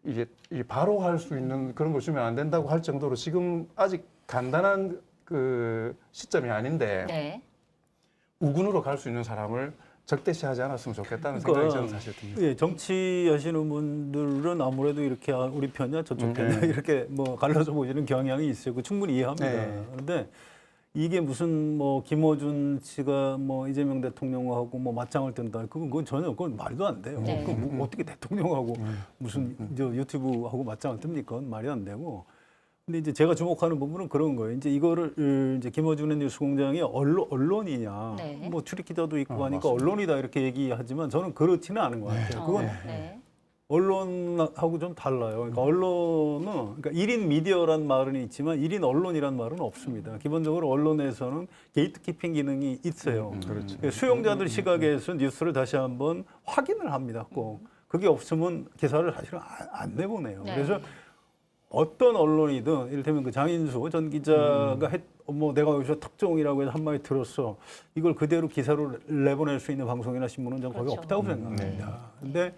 이게 바로 할 수 있는 그런 걸 주면 안 된다고 할 정도로 지금 아직 간단한 그 시점이 아닌데 네. 우군으로 갈 수 있는 사람을 적대시하지 않았으면 좋겠다는 생각이 저는 사실 듭니다. 예, 정치하시는 분들은 아무래도 이렇게 우리 편이야 저쪽 편이야 이렇게 뭐 갈라서 보시는 경향이 있어요. 그 충분히 이해합니다. 네. 그런데 이게 무슨 뭐 김어준 씨가 뭐 이재명 대통령하고 뭐 맞짱을 뜬다. 그건 전혀 그건 말도 안 돼요. 네. 그건 뭐 어떻게 대통령하고 무슨 저 유튜브하고 맞짱을 뜹니까? 그건 말이 안 되고. 근데 이제 제가 주목하는 부분은 그런 거예요. 이제 이거를 이제 김어준의 뉴스공장이 언론이냐, 네. 뭐 출입 기자도 있고 하니까 맞습니다. 언론이다 이렇게 얘기하지만 저는 그렇지는 않은 것 같아요. 그건 네. 언론하고 좀 달라요. 그러니까 언론은 그러니까 1인 미디어란 말은 있지만 1인 언론이란 말은 없습니다. 기본적으로 언론에서는 게이트키핑 기능이 있어요. 그렇죠. 그러니까 수용자들 시각에서 뉴스를 다시 한번 확인을 합니다. 꼭 그게 없으면 기사를 사실은 안 내보내요. 네. 그래서 어떤 언론이든 이를테면 그 장인수 전 기자가 뭐 내가 여기서 특종이라고 해서 한마디 들었어. 이걸 그대로 기사로 내보낼 수 있는 방송이나 신문은 저는 거의 그렇죠. 없다고 생각합니다. 근데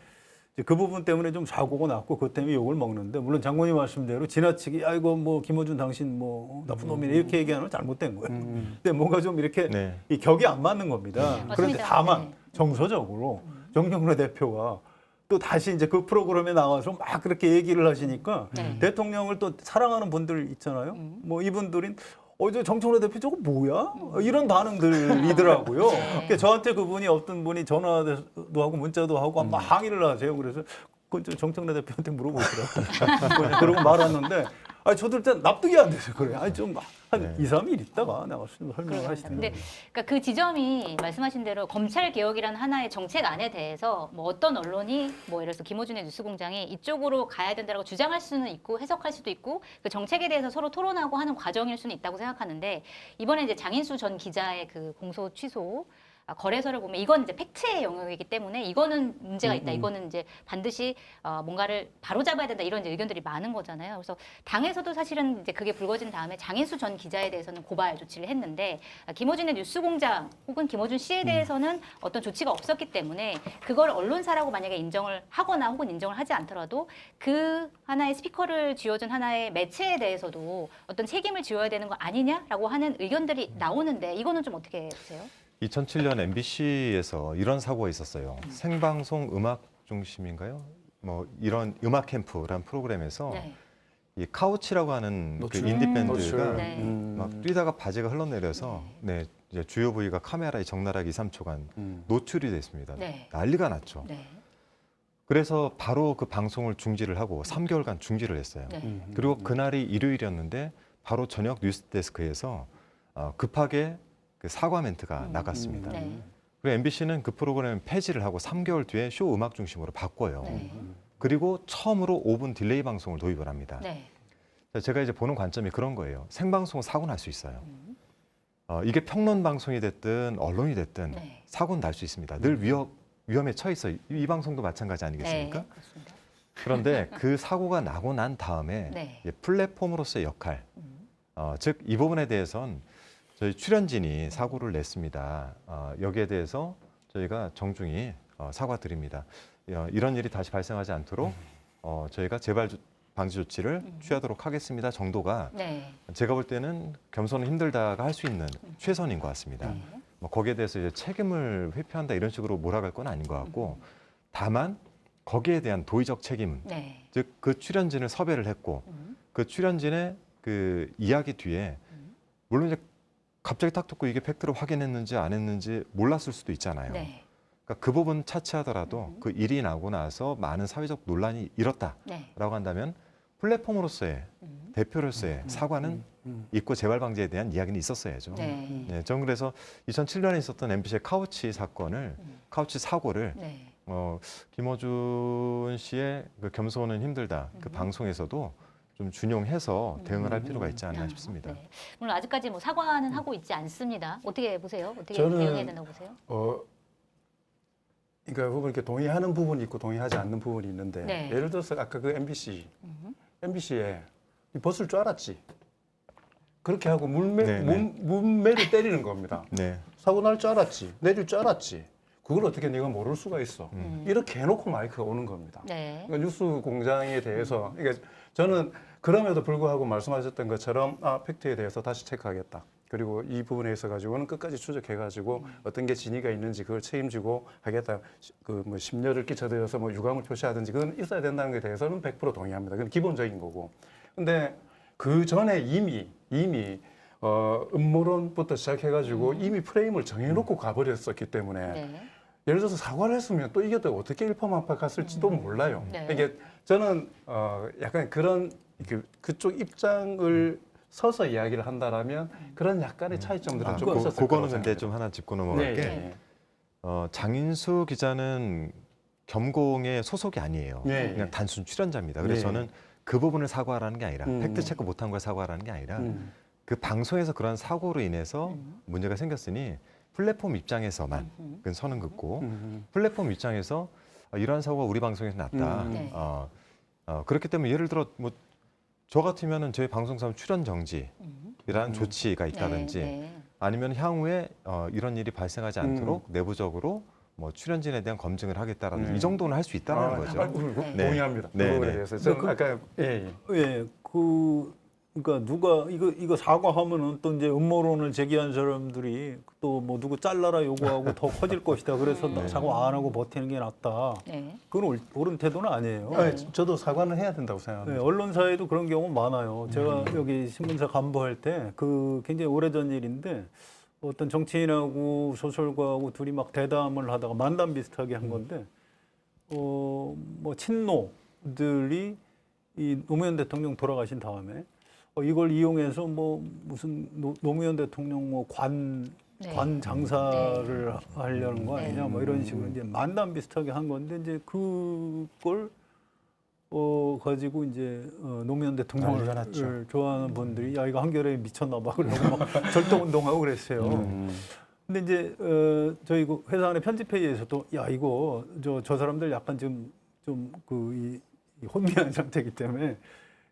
이제 그 부분 때문에 좀 사고가 났고 그것 때문에 욕을 먹는데 물론 장모님 말씀대로 지나치게 아이고 뭐 김어준 당신 뭐 나쁜 놈이네 이렇게 얘기하는 건 잘못된 거예요. 근데 뭔가 좀 이렇게 네. 이 격이 안 맞는 겁니다. 그런데 맞습니다. 다만 네. 정서적으로 정경래 대표가 또 다시 이제 그 프로그램에 나와서 막 그렇게 얘기를 하시니까 네. 대통령을 또 사랑하는 분들 있잖아요. 뭐 이분들은 저 정청래 대표 저거 뭐야? 이런 반응들이더라고요. 그러니까 저한테 그분이 어떤 분이 전화도 하고 문자도 하고 막 항의를 하세요. 그래서 그 정청래 대표한테 물어보더라고요. 그러고 말았는데 저도 일단 납득이 안 돼서 그래요. 아니 좀 한 2, 3일 있다가 나와서 좀 설명을 하시더라고요. 근데 그러니까 그 지점이 말씀하신 대로 검찰 개혁이라는 하나의 정책 안에 대해서 뭐 어떤 언론이 뭐 예를 들어서 김어준의 뉴스공장이 이쪽으로 가야 된다라고 주장할 수는 있고 해석할 수도 있고 그 정책에 대해서 서로 토론하고 하는 과정일 수는 있다고 생각하는데 이번에 이제 장인수 전 기자의 그 공소 취소 거래서를 보면 이건 이제 팩트의 영역이기 때문에 이거는 문제가 있다. 이거는 이제 반드시 뭔가를 바로잡아야 된다. 이런 이제 의견들이 많은 거잖아요. 그래서 당에서도 사실은 이제 그게 불거진 다음에 장인수 전 기자에 대해서는 고발 조치를 했는데 김어준의 뉴스공장 혹은 김어준 씨에 대해서는 어떤 조치가 없었기 때문에 그걸 언론사라고 만약에 인정을 하거나 혹은 인정을 하지 않더라도 그 하나의 스피커를 쥐어준 하나의 매체에 대해서도 어떤 책임을 지어야 되는 거 아니냐라고 하는 의견들이 나오는데 이거는 좀 어떻게 보세요? 2007년 MBC에서 이런 사고가 있었어요. 생방송 음악 중심인가요? 뭐 이런 음악 캠프란 프로그램에서 네. 이 카우치라고 하는 그 노출. 인디 밴드가 노출. 네. 막 뛰다가 바지가 흘러내려서 네, 이제 주요 부위가 카메라에 적나라하게 2, 3초간 노출이 됐습니다. 네. 난리가 났죠. 네. 그래서 바로 그 방송을 중지를 하고 3개월간 중지를 했어요. 네. 그리고 그날이 일요일이었는데 바로 저녁 뉴스데스크에서 급하게 그 사과 멘트가 나갔습니다. 네. 그리고 MBC는 그 프로그램 폐지를 하고 3개월 뒤에 쇼 음악 중심으로 바꿔요. 네. 그리고 처음으로 5분 딜레이 방송을 도입을 합니다. 네. 제가 이제 보는 관점이 그런 거예요. 생방송은 사고 날 수 있어요. 이게 평론 방송이 됐든 언론이 됐든 네. 사고는 날 수 있습니다. 늘 위험에 처해 있어요. 이 방송도 마찬가지 아니겠습니까? 네. 그렇습니다. 그런데 그 사고가 나고 난 다음에 네. 이제 플랫폼으로서의 역할, 즉 이 부분에 대해선 저희 출연진이 사고를 냈습니다. 여기에 대해서 저희가 정중히 사과드립니다. 이런 일이 다시 발생하지 않도록 저희가 재발 방지 조치를 취하도록 하겠습니다. 정도가 네. 제가 볼 때는 겸손은 힘들다가 할 수 있는 최선인 것 같습니다. 네. 뭐 거기에 대해서 이제 책임을 회피한다 이런 식으로 몰아갈 건 아닌 것 같고 다만 거기에 대한 도의적 책임, 네. 즉 그 출연진을 섭외를 했고 그 출연진의 그 이야기 뒤에 물론 이제 갑자기 딱 듣고 이게 팩트로 확인했는지 안 했는지 몰랐을 수도 있잖아요. 네. 그러니까 그 부분 차치하더라도 그 일이 나고 나서 많은 사회적 논란이 일었다라고 네. 한다면 플랫폼으로서의 대표로서의 사과는 있고 재발 방지에 대한 이야기는 있었어야죠. 네. 네, 저는 그래서 2007년에 있었던 MBC의 카우치 사건을 카우치 사고를 네. 김어준 씨의 그 겸손은 힘들다 그 방송에서도 좀 준용해서 대응을 할 필요가 있지 않나 싶습니다. 네. 물론 아직까지 뭐 사과는 하고 있지 않습니다. 어떻게 보세요? 어떻게 저는 대응해야 된다고 보세요? 그러니까 부분 이렇게 동의하는 부분이 있고 동의하지 않는 부분이 있는데 네. 예를 들어서 아까 그 MBC에 벗을 줄 알았지. 그렇게 하고 네, 네. 문매를 때리는 겁니다. 네, 사고 날 줄 알았지. 내릴 줄 알았지. 그걸 어떻게 네가 모를 수가 있어. 이렇게 해놓고 마이크가 오는 겁니다. 네. 그러니까 뉴스 공장에 대해서 그러니까 저는 그럼에도 불구하고 말씀하셨던 것처럼 팩트에 대해서 다시 체크하겠다. 그리고 이 부분에 있어 가지고는 끝까지 추적해가지고 어떤 게 진위가 있는지 그걸 책임지고 하겠다. 그 뭐 심려를 끼쳐드려서 뭐 유감을 표시하든지 그건 있어야 된다는 것에 대해서는 100% 동의합니다. 그건 기본적인 거고. 근데 그 전에 이미 음모론부터 시작해가지고 이미 프레임을 정해놓고 가버렸었기 때문에 네. 예를 들어서 사과를 했으면 또 이게 또 어떻게 일파만파 갔을지도 몰라요. 네. 이게 저는 약간 그런 그쪽 입장을 서서 이야기를 한다라면 그런 약간의 차이점들은 좀 있었을 거라고 그거는 근데 생각해요. 좀 하나 짚고 넘어갈게. 네. 장인수 기자는 겸공의 소속이 아니에요. 네. 그냥 단순 출연자입니다. 그래서 네. 저는 그 부분을 사과하라는 게 아니라 팩트 체크 못한 걸 사과하라는 게 아니라 그 방송에서 그런 사고로 인해서 문제가 생겼으니 플랫폼 입장에서만 그건 선은 긋고 플랫폼 입장에서 이러한 사고가 우리 방송에서 났다. 네. 그렇기 때문에 예를 들어 뭐 저 같으면은 저희 방송사 출연 정지라는 조치가 있다든지 네. 아니면 향후에 이런 일이 발생하지 않도록 내부적으로 뭐 출연진에 대한 검증을 하겠다라는 이 정도는 할 수 있다는 거죠. 네. 동의합니다. 네, 그 부분에 네. 대해서 저는 아까 그러니까 누가 이거 사과하면은 또 이제 음모론을 제기한 사람들이 또 뭐 누구 잘라라 요구하고 더 커질 것이다. 그래서 사과 안 하고 버티는 게 낫다. 네. 그건 옳은 태도는 아니에요. 저도 사과는 해야 된다고 생각합니다. 네, 언론사에도 그런 경우 많아요. 제가 여기 신문사 간부할 때 그 굉장히 오래전 일인데 어떤 정치인하고 소설가하고 둘이 막 대담을 하다가 만담 비슷하게 한 건데 뭐 친노들이 이 노무현 대통령 돌아가신 다음에 이걸 이용해서 뭐 무슨 노무현 대통령 뭐 관 장사를 하려는 거 아니냐 뭐 이런 식으로 이제 만담 비슷하게 한 건데 이제 그걸 가지고 이제 노무현 대통령을 난리가 났죠. 좋아하는 분들이 야 이거 한겨레 미쳤나 봐 그러고 막 절도운동하고 그랬어요. 근데 이제 저희 그 회사 안에 편집회의에서도 야 이거 저 사람들 약간 좀 그 이 혼미한 상태이기 때문에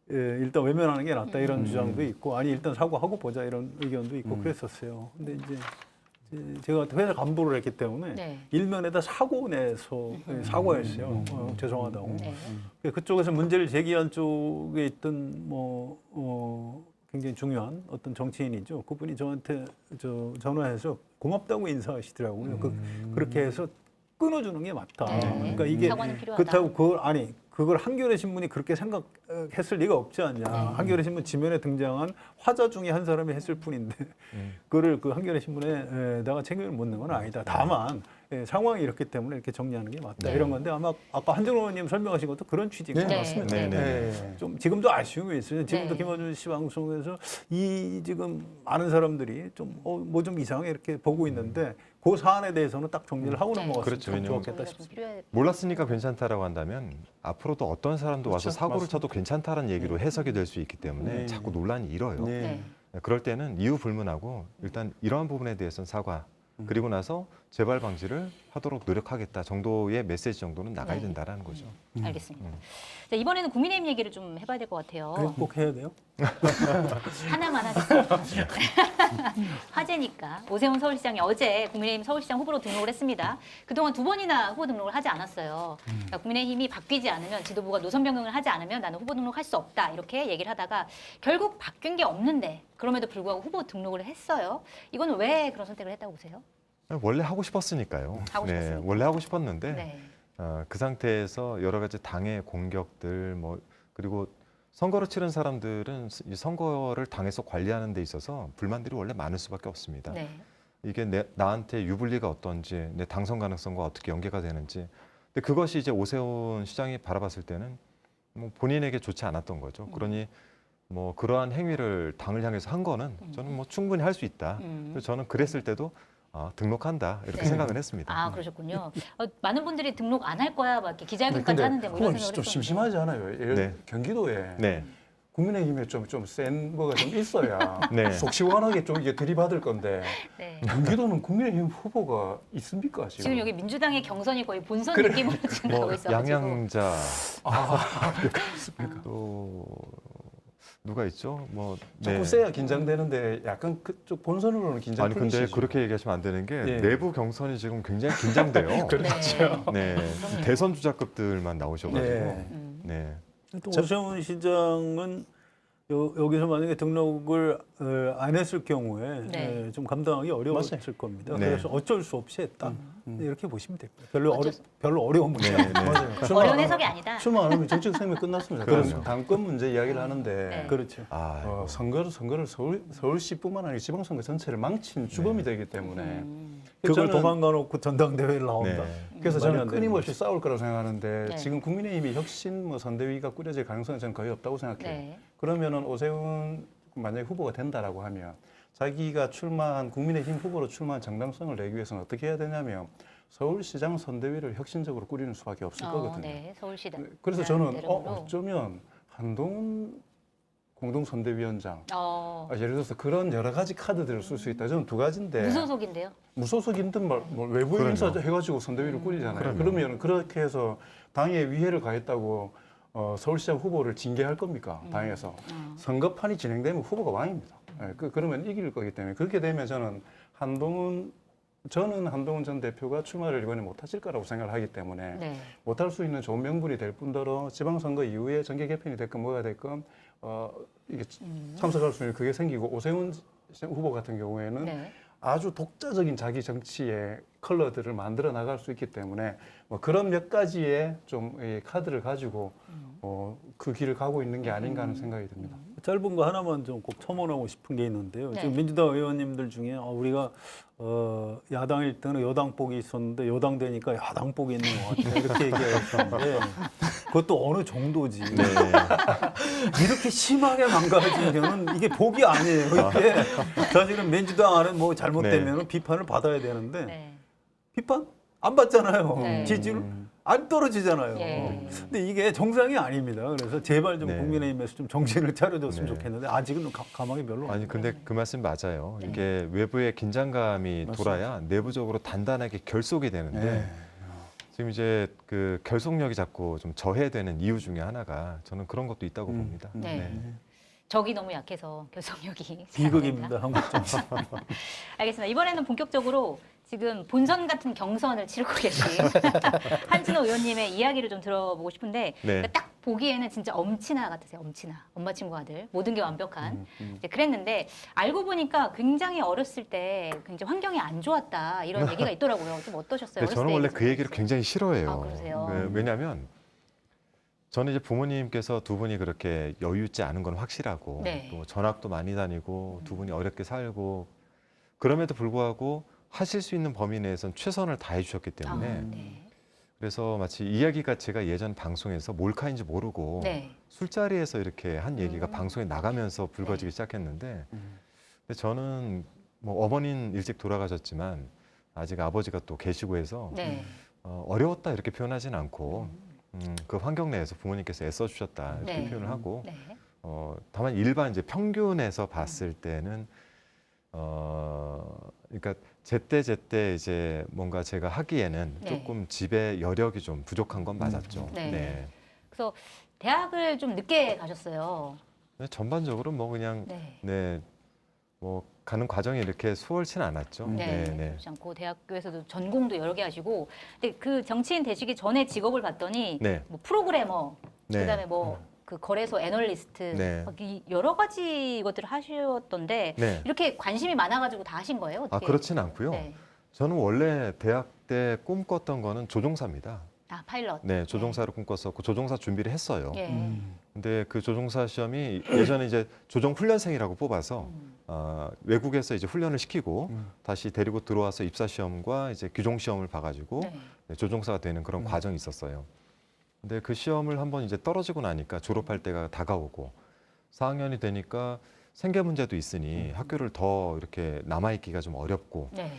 일단 외면하는 게 낫다 이런 주장도 있고 아니 일단 사과하고 보자 이런 의견도 있고 그랬었어요. 근데 이제 제가 회사 간부를 했기 때문에 네. 일면에다 사고 내서 사과했어요. 죄송하다고. 네. 그쪽에서 문제를 제기한 쪽에 있던 굉장히 중요한 어떤 정치인이죠. 그분이 저한테 전화해서 고맙다고 인사하시더라고요. 그렇게 해서 끊어주는 게 맞다. 네. 그러니까 이게 사과는 필요하다. 그렇다고 그걸 한겨레 신문이 그렇게 생각했을 리가 없지 않냐. 한겨레 신문 지면에 등장한 화자 중에 한 사람이 했을 뿐인데 그거를 그 한겨레 신문에다가 책임을 묻는 건 아니다. 다만 상황이 이렇기 때문에 이렇게 정리하는 게 맞다. 네. 이런 건데 아마 아까 한정호 의원님 설명하신 것도 그런 취지인 것 네, 같습니다. 맞습니다. 네. 네. 좀 지금도 아쉬움이 있어요. 지금도 네. 김어준 씨 방송에서 이 지금 많은 사람들이 좀 뭐 좀 이상하게 이렇게 보고 있는데 그 사안에 대해서는 딱 정리를 하고 네. 넘어갔으면 그렇죠. 참 왜냐면 좋았겠다 저희가 좀 싶습니다. 필요해. 몰랐으니까 괜찮다라고 한다면 앞으로도 어떤 사람도 와서 그렇죠. 사고를 맞습니다. 쳐도 괜찮다는 얘기로 해석이 될 수 있기 때문에 네. 자꾸 논란이 일어요. 네. 그럴 때는 이유 불문하고 일단 이러한 부분에 대해서는 사과 그리고 나서 재발 방지를 하도록 노력하겠다 정도의 메시지 정도는 나가야 네. 된다라는 거죠. 알겠습니다. 자, 이번에는 국민의힘 얘기를 좀 해봐야 될 것 같아요. 그거 꼭 해야 돼요? 하나만 하겠습니다. 화제니까. 오세훈 서울시장이 어제 국민의힘 서울시장 후보로 등록을 했습니다. 그동안 2번이나 후보 등록을 하지 않았어요. 그러니까 국민의힘이 바뀌지 않으면 지도부가 노선 변경을 하지 않으면 나는 후보 등록할 수 없다 이렇게 얘기를 하다가 결국 바뀐 게 없는데 그럼에도 불구하고 후보 등록을 했어요. 이거는 왜 그런 선택을 했다고 보세요? 원래 하고 싶었으니까요. 하고 싶었으니까. 원래 하고 싶었는데 네. 그 상태에서 여러 가지 당의 공격들 뭐 그리고 선거를 치른 사람들은 이 선거를 당에서 관리하는 데 있어서 불만들이 원래 많을 수밖에 없습니다. 네. 이게 나한테 유불리가 어떤지 내 당선 가능성과 어떻게 연계가 되는지 근데 그것이 이제 오세훈 시장이 바라봤을 때는 뭐 본인에게 좋지 않았던 거죠. 그러니 뭐 그러한 행위를 당을 향해서 한 거는 저는 뭐 충분히 할 수 있다. 그래서 저는 그랬을 때도 등록한다 이렇게 네. 생각을 했습니다. 아 그러셨군요. 많은 분들이 등록 안 할 거야 막 이렇게 기자회견까지 근데 하는데 뭐 이런 그건 생각을 좀 했었는데. 심심하지 않아요? 네. 경기도에 네. 국민의힘에 좀 센 거가 좀 있어야 네. 속 시원하게 좀 이게 들이받을 건데 네. 경기도는 국민의힘 후보가 있습니까 지금? 지금 여기 민주당의 경선이 거의 본선 그래. 느낌으로 지금 가고 뭐 있어가지고. 양양자 그렇습니까? 또 누가 있죠? 뭐 조금 세야 긴장되는데 약간 그쪽 본선으로는 긴장 아니 근데 풀리시죠? 그렇게 얘기하시면 안 되는 게 예. 내부 경선이 지금 굉장히 긴장돼요. 그렇죠. 네. 그럼요. 대선 주자급들만 나오셔가지고 네. 네. 또 오세훈 시장은 여기서 만약에 등록을 안 했을 경우에 네. 좀 감당하기 어려웠을 맞아요. 겁니다. 네. 그래서 어쩔 수 없이 했다. 이렇게 보시면 됩니다. 어쩔 수- 별로 어려운 문제 네, 아닙니다. 네. 맞아요. 어려운 해석이 아니다. 출마 안 하면 정책 생명 끝났습니다. 그럼요. 그래서 당권 문제 이야기를 하는데 네. 그렇죠. 선거를 서울시뿐만 아니라 지방선거 전체를 망친 주범이 되기 때문에 그걸 저는- 도망가 놓고 전당대회를 나온다. 네. 그래서 말이 저는 안 되는 끊임없이 싸울 거라고 생각하는데 네. 지금 국민의힘이 혁신 뭐 선대위가 꾸려질 가능성은 저는 거의 없다고 생각해요. 네. 그러면은 오세훈 만약에 후보가 된다라고 하면 자기가 출마한 국민의힘 후보로 출마한 정당성을 내기 위해서는 어떻게 해야 되냐면 서울시장 선대위를 혁신적으로 꾸리는 수밖에 없을 거거든요. 네. 서울시당. 그래서 저는 대령으로. 어쩌면 한동훈 공동선대위원장 예를 들어서 그런 여러 가지 카드들을 쓸 수 있다. 저는 두 가지인데 무소속인데요. 무소속이든 뭐 외부 그럼요. 인사 해가지고 선대위를 꾸리잖아요. 그럼요. 그러면 그렇게 해서 당에 위해를 가했다고 서울시장 후보를 징계할 겁니까? 당에서 선거판이 진행되면 후보가 왕입니다. 그러면 이길 거기 때문에 그렇게 되면 저는 한동훈 전 대표가 출마를 이번에 못하실 거라고 생각을 하기 때문에 네. 못할 수 있는 좋은 명분이 될 뿐더러 지방선거 이후에 정계 개편이 됐건 뭐가 됐건 이게 참석할 수 있는 그게 생기고 오세훈 후보 같은 경우에는 네. 아주 독자적인 자기 정치의 컬러들을 만들어 나갈 수 있기 때문에 뭐 그런 몇 가지의 좀 이 카드를 가지고 그 길을 가고 있는 게 아닌가 하는 생각이 듭니다. 짧은 거 하나만 좀 꼭 첨언하고 싶은 게 있는데요. 네. 지금 민주당 의원님들 중에 우리가 야당일 때는 여당복이 있었는데 여당 되니까 야당복이 있는 것 같다 이렇게 얘기하셨는데 그것도 어느 정도지. 네. 이렇게 심하게 망가지면 이게 복이 아니에요. 이게 사실은 민주당 안에 뭐 잘못되면 비판을 받아야 되는데 네. 비판 안 받잖아요. 네. 지지율 안 떨어지잖아요. 예. 근데 이게 정상이 아닙니다. 그래서 제발 좀 네. 국민의힘에서 좀 정신을 차려줬으면 네. 좋겠는데 아직은 가망이 별로 아니 없어요. 근데 그 말씀 맞아요. 네. 이게 외부의 긴장감이 맞습니다. 돌아야 내부적으로 단단하게 결속이 되는데 네. 지금 이제 그 결속력이 자꾸 좀 저해되는 이유 중에 하나가 저는 그런 것도 있다고 봅니다. 네. 적이 너무 약해서 결속력이 비극입니다. 한국 정치. 알겠습니다. 이번에는 본격적으로 지금 본선 같은 경선을 치르고 계신 한진호 의원님의 이야기를 좀 들어보고 싶은데 네. 그러니까 딱 보기에는 진짜 엄친아 같으세요. 엄친아. 엄마 친구 아들. 모든 게 완벽한. 이제 그랬는데 알고 보니까 굉장히 어렸을 때 굉장히 환경이 안 좋았다. 이런 얘기가 있더라고요. 좀 어떠셨어요? 근데 저는 어렸을 원래 때 그 얘기를 굉장히 싫어해요. 아, 그러세요? 왜냐하면 저는 이제 부모님께서 두 분이 그렇게 여유 있지 않은 건 확실하고 네. 또 전학도 많이 다니고 두 분이 어렵게 살고 그럼에도 불구하고 하실 수 있는 범위 내에선 최선을 다해 주셨기 때문에 네. 그래서 마치 이야기가 제가 예전 방송에서 몰카인지 모르고 네. 술자리에서 이렇게 한 얘기가 방송에 나가면서 불거지기 네. 시작했는데 근데 저는 뭐 어머니는 일찍 돌아가셨지만 아직 아버지가 또 계시고 해서 네. 어려웠다 이렇게 표현하진 않고 그 환경 내에서 부모님께서 애써주셨다 이렇게 네. 표현을 하고 네. 다만 일반 이제 평균에서 봤을 때는 그러니까 제때 이제 뭔가 제가 하기에는 네. 조금 집에 여력이 좀 부족한 건 맞았죠. 네. 네. 그래서 대학을 좀 늦게 가셨어요. 근데 전반적으로 뭐 그냥 네. 네, 뭐 가는 과정이 이렇게 수월치는 않았죠. 네. 그렇지 않고 대학교에서도 전공도 여러 개 하시고, 근데 그 정치인 되시기 전에 직업을 봤더니 네. 뭐 프로그래머, 네. 그다음에 뭐 그 거래소 애널리스트, 네. 막 이 여러 가지 것들을 하셨던데 네. 이렇게 관심이 많아가지고 다 하신 거예요? 어떻게? 그렇진 않고요. 네. 저는 원래 대학 때 꿈꿨던 거는 조종사입니다. 아 파일럿. 네, 조종사를 꿈꿨었고 조종사 준비를 했어요. 예. 근데 그 조종사 시험이 예전에 이제 조종 훈련생이라고 뽑아서 외국에서 이제 훈련을 시키고 다시 데리고 들어와서 입사 시험과 이제 규종 시험을 봐가지고 네. 네, 조종사가 되는 그런 과정이 있었어요. 근데 그 시험을 한번 이제 떨어지고 나니까 졸업할 때가 다가오고 4학년이 되니까 생계 문제도 있으니 학교를 더 이렇게 남아있기가 좀 어렵고 네.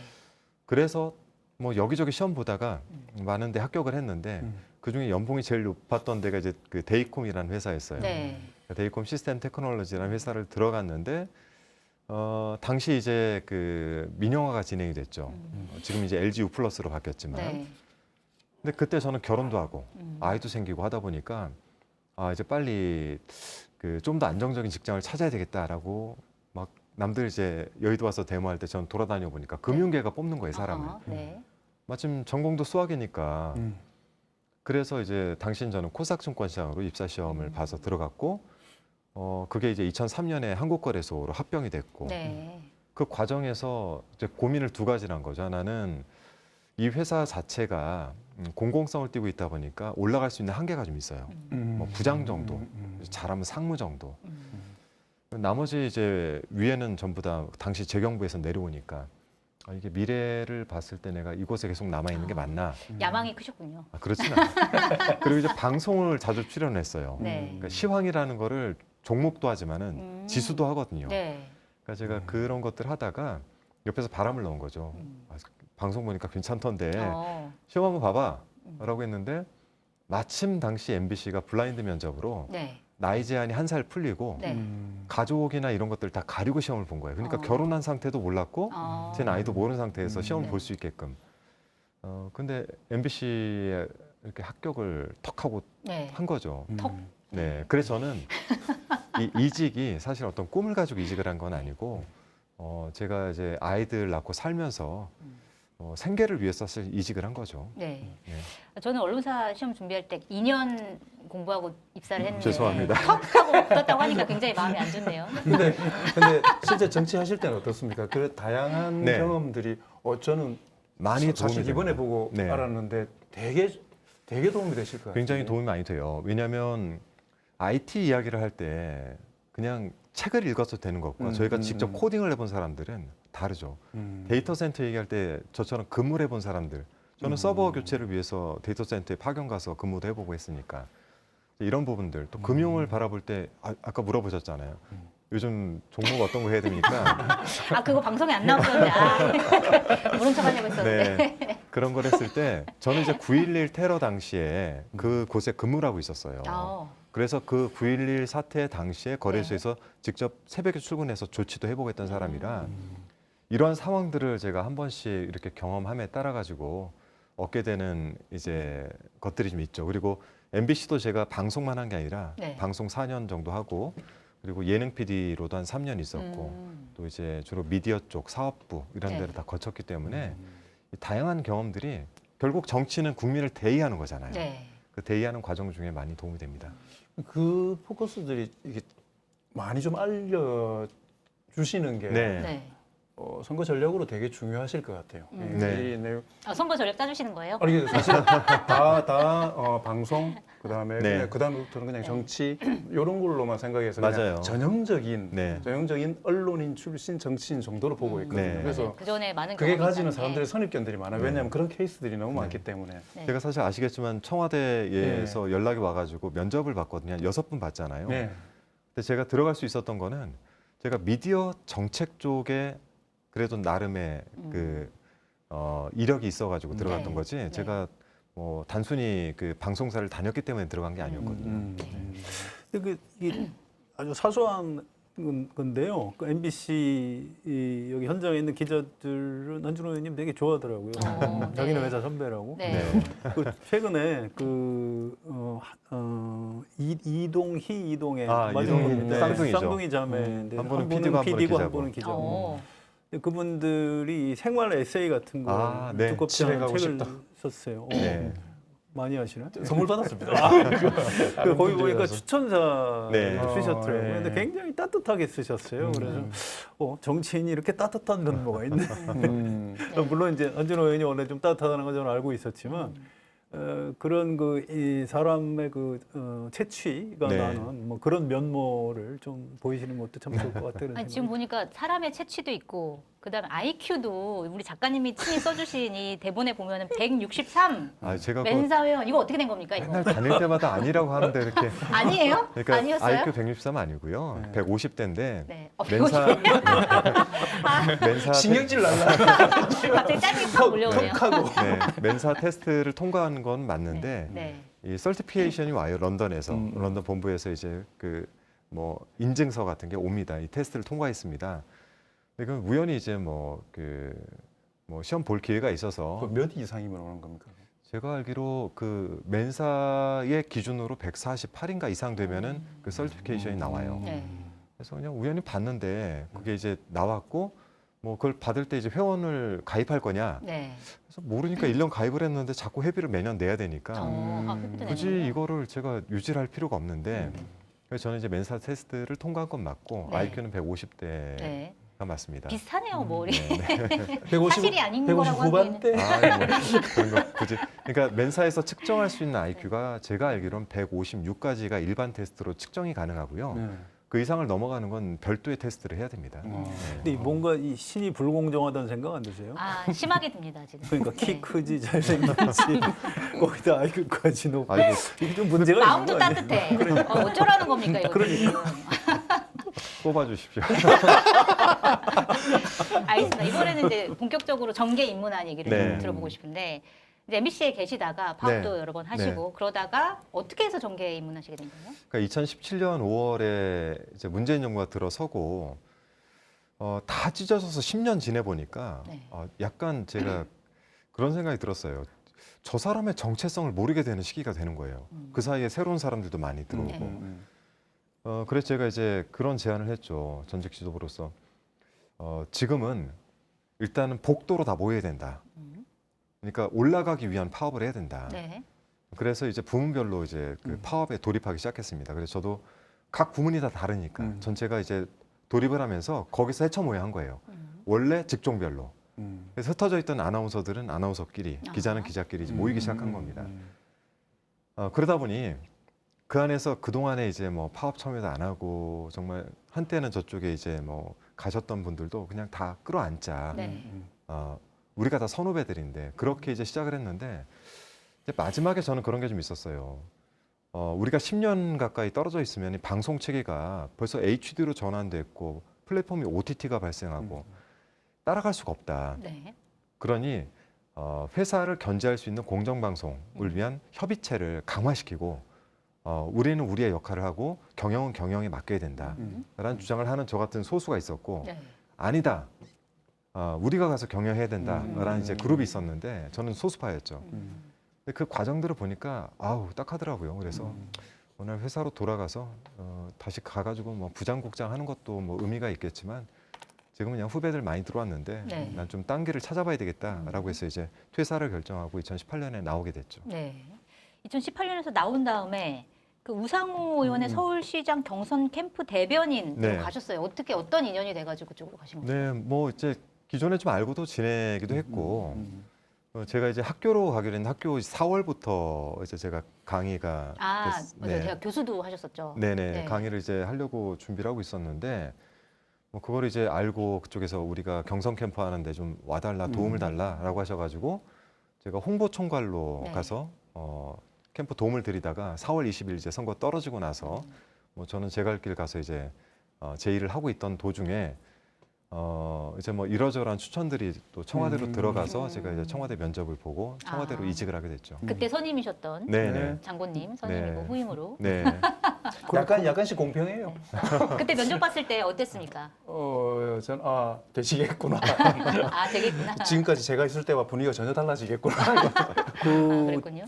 그래서 뭐 여기저기 시험 보다가 많은 데 합격을 했는데 그중에 연봉이 제일 높았던 데가 이제 그 데이콤이라는 회사였어요. 네. 데이콤 시스템 테크놀로지라는 회사를 들어갔는데 당시 이제 그 민영화가 진행이 됐죠. 지금 이제 LG U 플러스로 바뀌었지만 네. 근데 그때 저는 결혼도 하고 음. 아이도 생기고 하다 보니까 이제 빨리 그 좀 더 안정적인 직장을 찾아야 되겠다라고 막 남들 이제 여의도 와서 데모할 때 저는 돌아다녀 보니까 금융계가 뽑는 거예요, 사람을. 아하, 네. 마침 전공도 수학이니까 그래서 이제 당신 저는 코스닥증권시장으로 입사 시험을 봐서 들어갔고 그게 이제 2003년에 한국거래소로 합병이 됐고 네. 그 과정에서 이제 고민을 두 가지를 한 거죠. 하나는 이 회사 자체가 공공성을 띠고 있다 보니까 올라갈 수 있는 한계가 좀 있어요. 뭐 부장 정도, 잘하면 상무 정도. 나머지 이제 위에는 전부 다 당시 재경부에서 내려오니까 이게 미래를 봤을 때 내가 이곳에 계속 남아 있는 게 맞나? 야망이 크셨군요. 그렇진 않아요. 그리고 이제 방송을 자주 출연했어요. 네. 그러니까 시황이라는 거를 종목도 하지만은 지수도 하거든요. 네. 그러니까 제가 그런 것들 하다가 옆에서 바람을 넣은 거죠. 방송 보니까 괜찮던데 시험 한번 봐봐라고 했는데 마침 당시 MBC가 블라인드 면접으로 네. 나이 제한이 한 살 풀리고 네. 가족이나 이런 것들 다 가리고 시험을 본 거예요. 그러니까 결혼한 상태도 몰랐고 제 나이도 모르는 상태에서 시험을 네. 볼 수 있게끔. 근데 MBC에 이렇게 합격을 턱 하고 네. 한 거죠. 턱. 네. 그래서 저는 이 이직이 사실 어떤 꿈을 가지고 이직을 한 건 아니고 제가 이제 아이들 낳고 살면서 생계를 위해서 사실 이직을 한 거죠. 네. 네. 저는 언론사 시험 준비할 때 2년 공부하고 입사를 했는데 죄송합니다. 턱 하고 붙었다고 하니까 굉장히 마음이 안 좋네요. 근데 실제 정치하실 때는 어떻습니까? 그 다양한 네. 경험들이 저는 많이 도움이 사실 이번에 됩니다. 보고 네. 알았는데 되게 도움이 되실 것 같아요. 굉장히 도움이 많이 돼요. 왜냐하면 IT 이야기를 할 때 그냥 책을 읽어서 되는 것과 저희가 직접 코딩을 해본 사람들은 다르죠. 데이터 센터 얘기할 때 저처럼 근무를 해본 사람들, 저는 서버 교체를 위해서 데이터 센터에 파견 가서 근무도 해보고 했으니까 이런 부분들 또 금융을 바라볼 때 아까 물어보셨잖아요. 요즘 종목 어떤 거 해야 됩니까? 그거 방송에 안 나왔었는데 모른 척 하려고 했었는데. 네, 그런 걸 했을 때 저는 이제 9.11 테러 당시에 그 곳에 근무를 하고 있었어요. 그래서 그 9.11 사태 당시에 거래소에서 직접 새벽에 출근해서 조치도 해보고 했던 사람이라 이러한 상황들을 제가 한 번씩 이렇게 경험함에 따라 가지고 얻게 되는 이제 것들이 좀 있죠. 그리고 MBC도 제가 방송만 한 게 아니라 네. 방송 4년 정도 하고 그리고 예능 PD로도 한 3년 있었고 또 이제 주로 미디어 쪽 사업부 이런 네. 데를 다 거쳤기 때문에 이 다양한 경험들이 결국 정치는 국민을 대의하는 거잖아요. 네. 그 대의하는 과정 중에 많이 도움이 됩니다. 그 포커스들이 이게 많이 좀 알려주시는 게 네. 네. 선거 전략으로 되게 중요하실 것 같아요. 네. 이 내용 선거 전략 짜주시는 거예요? 아니 사실 다 방송 그다음에 네. 그냥 그다음부터는 그냥 정치 이런 걸로만 생각해서 그냥 맞아요. 전형적인 네. 언론인 출신 정치인 정도로 보고 있거든요. 네. 그래서 그 전에 많은 그게 경험이 가지는 있다는 사람들의 게. 선입견들이 많아요. 왜냐하면 그런 케이스들이 너무 많기 때문에. 네. 제가 사실 아시겠지만 청와대에서 연락이 와가지고 면접을 봤거든요. 한 6분 봤잖아요. 네. 근데 제가 들어갈 수 있었던 거는 제가 미디어 정책 쪽에 그래도 나름의 그 이력이 있어가지고 들어갔던 네. 거지. 네. 제가 뭐 단순히 그 방송사를 다녔기 때문에 들어간 게 아니었거든요. 근데 이게 아주 사소한 건데요. 그 MBC 여기 현장에 있는 기자들은 한준호 의원님 되게 좋아하더라고요. 네. 자기네 회사 선배라고. 네. 그 최근에 이동희 아, 마지막에 쌍둥이죠. 쌍둥이 자매인데 한 한 분은 분은 PD고 한 분은 PD고 한 기자고. 분은 기자고. 어. 그분들이 생활 에세이 같은 거 아, 네. 두껍지 집에 않은 가고 책을 싶다. 썼어요. 네. 많이 하시나? 선물 받았습니다. 그 거기 보니까 추천사 네. 쓰셨더라고요. 네. 근데 굉장히 따뜻하게 쓰셨어요. 그래서 정치인이 이렇게 따뜻한 면모가 있네. 물론 이제 안준호 의원이 원래 좀 따뜻하다는 건 저는 알고 있었지만 그런 이 사람의 채취가 네. 나는 뭐 그런 면모를 좀 보이시는 것도 참 좋을 것 같아요. 아니, 지금 보니까 사람의 채취도 있고 그다음에 IQ도 우리 작가님이 친히 써주신 이 대본에 보면은 163 아, 제가 멘사 회원 이거 어떻게 된 겁니까 이거? 맨날 다닐 때마다 아니라고 하는데 이렇게 아니에요? 그러니까 아니었어요? IQ 163 아니고요. 150대인데 네. 멘사 멘사 신경질 날라. 갑자기 짜증이 확 몰려오네요. 네, 멘사 테스트를 통과한 건 맞는데 네. 이 서티피케이션이 와요. 런던에서 런던 본부에서 이제 그 뭐 인증서 같은 게 옵니다. 이 테스트를 통과했습니다. 근데 그건 우연히 이제 뭐 시험 볼 기회가 있어서 몇 이상이면 오는 겁니까? 제가 알기로 그 멘사의 기준으로 148인가 이상 되면은 그 서티피케이션이 나와요. 네. 그래서 그냥 우연히 봤는데 그게 이제 나왔고 뭐 그걸 받을 때 이제 회원을 가입할 거냐. 네. 그래서 모르니까 1년 가입을 했는데 자꾸 회비를 매년 내야 되니까 회비도 굳이 내는군요. 이거를 제가 유지를 할 필요가 없는데 그래서 저는 이제 멘사 테스트를 통과한 건 맞고 네. IQ는 150대가 네. 맞습니다. 비슷하네요, 머리. 네. 150, 사실이 아닌 150 거라고 후반대. 아, 뭐 그런 거 굳이. 그러니까 멘사에서 측정할 수 있는 IQ가 제가 알기로는 156까지가 일반 테스트로 측정이 가능하고요. 네. 그 이상을 넘어가는 건 별도의 테스트를 해야 됩니다. 근데 뭔가 이 신이 불공정하다는 생각 안 드세요? 아, 심하게 듭니다, 지금. 그러니까 키 네. 크지 잘생겼지 거기다 IQ까지 높고 아이고. 이게 좀 문제가 마음도 있는 거 아니에요? 따뜻해. 어쩌라는 겁니까, 이거? 그러니까. 뽑아주십시오. 알겠습니다. 이번에는 이제 본격적으로 정계 입문한 얘기를 네. 좀 들어보고 싶은데 이제 MBC에 계시다가 파업도 네. 여러 번 하시고 그러다가 어떻게 해서 정계에 입문하시게 된 거예요? 그러니까 2017년 5월에 이제 문재인 정부가 들어서고 다 찢어져서 10년 지내 보니까 네. 약간 제가 그런 생각이 들었어요. 저 사람의 정체성을 모르게 되는 시기가 되는 거예요. 그 사이에 새로운 사람들도 많이 들어오고. 네. 그래서 제가 이제 그런 제안을 했죠. 전직 지도부로서. 지금은 일단은 복도로 다 모여야 된다. 그러니까 올라가기 위한 파업을 해야 된다. 네. 그래서 이제 부문별로 이제 그 파업에 돌입하기 시작했습니다. 그래서 저도 각 부문이 다 다르니까 전체가 이제 돌입을 하면서 거기서 헤쳐모여 한 거예요. 원래 직종별로. 그래서 흩어져 있던 아나운서들은 아나운서끼리, 기자는 기자끼리 이제 모이기 시작한 겁니다. 그러다 보니 그 안에서 그 동안에 이제 뭐 파업 참여도 안 하고 정말 한때는 저쪽에 이제 뭐 가셨던 분들도 그냥 다 끌어안자. 네. 우리가 다 선후배들인데 그렇게 이제 시작을 했는데 이제 마지막에 저는 그런 게 좀 있었어요. 우리가 10년 가까이 떨어져 있으면 이 방송 체계가 벌써 HD로 전환됐고 플랫폼이 OTT가 발생하고 따라갈 수가 없다. 네. 그러니 회사를 견제할 수 있는 공정방송을 위한 협의체를 강화시키고 우리는 우리의 역할을 하고 경영은 경영에 맡겨야 된다라는 주장을 하는 저 같은 소수가 있었고 네. 아니다. 우리가 가서 경영해야 된다라는 이제 그룹이 있었는데 저는 소수파였죠. 근데 그 과정들을 보니까 아우 딱하더라고요. 그래서 오늘 회사로 돌아가서 다시 가가지고 뭐 부장국장 하는 것도 뭐 의미가 있겠지만 지금은 그냥 후배들 많이 들어왔는데 네. 난 좀 딴 길을 찾아봐야 되겠다라고 해서 이제 퇴사를 결정하고 2018년에 나오게 됐죠. 네. 2018년에서 나온 다음에 그 우상호 의원의 서울시장 경선 캠프 대변인으로 네. 가셨어요. 어떻게 어떤 인연이 돼가지고 그쪽으로 가신 거예요? 네, 뭐 이제 기존에 좀 알고도 지내기도 했고 제가 이제 학교로 가기로 했는데 학교 4월부터 이제 제가 강의가 아, 맞아요. 네. 제가 교수도 하셨었죠. 네네 네. 강의를 이제 하려고 준비를 하고 있었는데 뭐 그걸 이제 알고 그쪽에서 우리가 경성 캠프 하는데 좀 와달라 도움을 달라라고 하셔가지고 제가 홍보 총괄로 네. 가서 캠프 도움을 드리다가 4월 20일 이제 선거 떨어지고 나서 뭐 저는 제 갈 길 가서 이제 제 일을 하고 있던 도중에 이제 뭐 이러저러한 추천들이 또 청와대로 들어가서 제가 이제 청와대 면접을 보고 청와대로 아. 이직을 하게 됐죠. 그때 선임이셨던 네네. 장군님 선임이고 네. 후임으로. 네. 약간씩 공평해요. 그때 면접 봤을 때 어땠습니까? 전 되시겠구나. 아, 되겠구나. 지금까지 제가 있을 때와 분위기가 전혀 달라지겠구나. 그랬군요.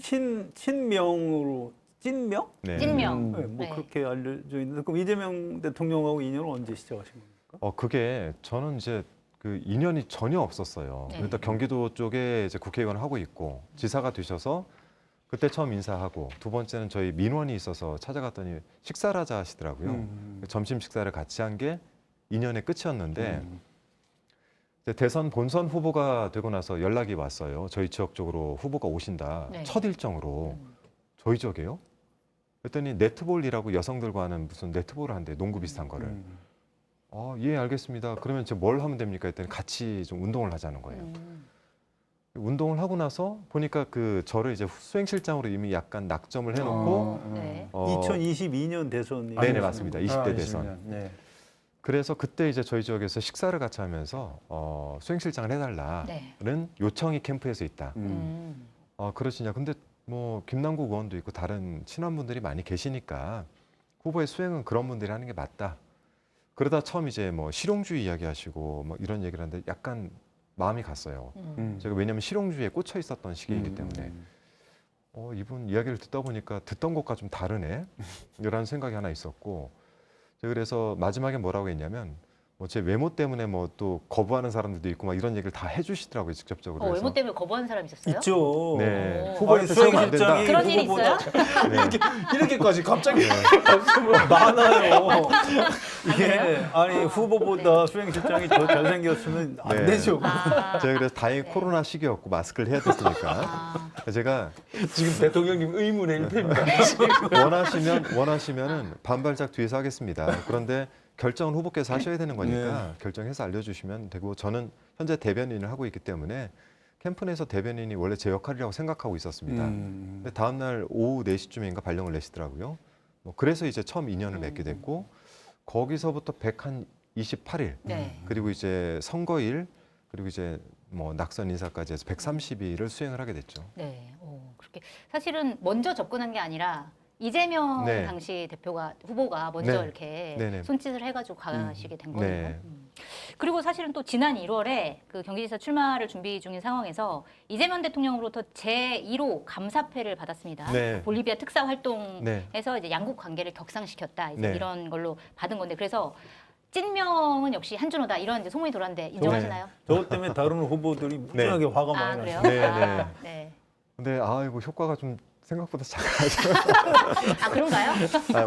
친명으로 찐명? 네. 찐명. 네, 뭐 네. 그렇게 알려져 있는데 그럼 이재명 대통령하고 인연을 언제 시작하신 겁니까? 그게 저는 이제 그 인연이 전혀 없었어요. 네. 일단 경기도 쪽에 이제 국회의원을 하고 있고 지사가 되셔서 그때 처음 인사하고 두 번째는 저희 민원이 있어서 찾아갔더니 식사를 하자 하시더라고요. 점심 식사를 같이 한 게 인연의 끝이었는데 이제 대선 본선 후보가 되고 나서 연락이 왔어요. 저희 지역 쪽으로 후보가 오신다. 네. 첫 일정으로. 저희 지역이에요? 그랬더니 네트볼이라고 여성들과 하는 무슨 네트볼을 한대. 농구 비슷한 거를. 예, 알겠습니다. 그러면 제가 뭘 하면 됩니까? 했더니 같이 좀 운동을 하자는 거예요. 운동을 하고 나서 보니까 그 저를 이제 수행실장으로 이미 약간 낙점을 해놓고 네. 2022년 대선 네네 얘기하시는 맞습니다. 거예요? 20대 대선. 20년. 네. 그래서 그때 이제 저희 지역에서 식사를 같이 하면서 수행실장을 해달라는 네. 요청이 캠프에서 있다. 음. 그러시냐? 근데 뭐 김남국 의원도 있고 다른 친한 분들이 많이 계시니까 후보의 수행은 그런 분들이 하는 게 맞다. 그러다 처음 이제 뭐 실용주의 이야기하시고 뭐 이런 얘기를 하는데 약간 마음이 갔어요. 제가 왜냐하면 실용주의에 꽂혀 있었던 시기이기 때문에 이분 이야기를 듣다 보니까 듣던 것과 좀 다르네 이런 생각이 하나 있었고 제가 그래서 마지막에 뭐라고 했냐면 뭐 제 외모 때문에 뭐 또 거부하는 사람들도 있고 막 이런 얘기를 다 해주시더라고요 직접적으로. 그래서 외모 때문에 거부하는 사람 있었어요? 있죠. 네. 오. 후보한테 수행이 안 된다. 수행실장이 그런 일이 후보보다 있어요? 이렇게까지 갑자기 많아요. 이게 아니 후보보다 수행실장이 더 잘생겼으면 안 네. 되죠. 아, 제가 그래서 다행히 코로나 시기였고 마스크를 해야 됐으니까 아, 제가 지금 대통령님 의문의 일패입니다. 원하시면은 반발짝 뒤에서 하겠습니다. 그런데 결정은 후보께서 하셔야 되는 거니까 결정해서 알려주시면 되고 저는 현재 대변인을 하고 있기 때문에 캠프 내에서 대변인이 원래 제 역할이라고 생각하고 있었습니다. 근데 다음 날 오후 4시쯤인가 발령을 내시더라고요. 뭐 그래서 이제 처음 인연을 맺게 됐고 거기서부터 128일 네. 그리고 이제 선거일 그리고 이제 뭐 낙선 인사까지 해서 130일을 수행을 하게 됐죠. 네. 그렇게 사실은 먼저 접근한 게 아니라 이재명 네. 당시 후보가 먼저 네. 이렇게 네네. 손짓을 해가지고 가시게 된 거예요. 네. 그리고 사실은 또 지난 1월에 그 경기지사 출마를 준비 중인 상황에서 이재명 대통령으로부터 제1호 감사패를 받았습니다. 네. 볼리비아 특사 활동에서 네. 이제 양국 관계를 격상시켰다 이제 네. 이런 걸로 받은 건데 그래서 찐명은 역시 한준호다 이런 이제 소문이 돌았는데 인정하시나요? 저것 때문에 다른 후보들이 무지하게 화가 아 많이 그래요? 났어요. 네, 아, 네. 근데 이거 효과가 좀 생각보다 작아요. 아 그런가요?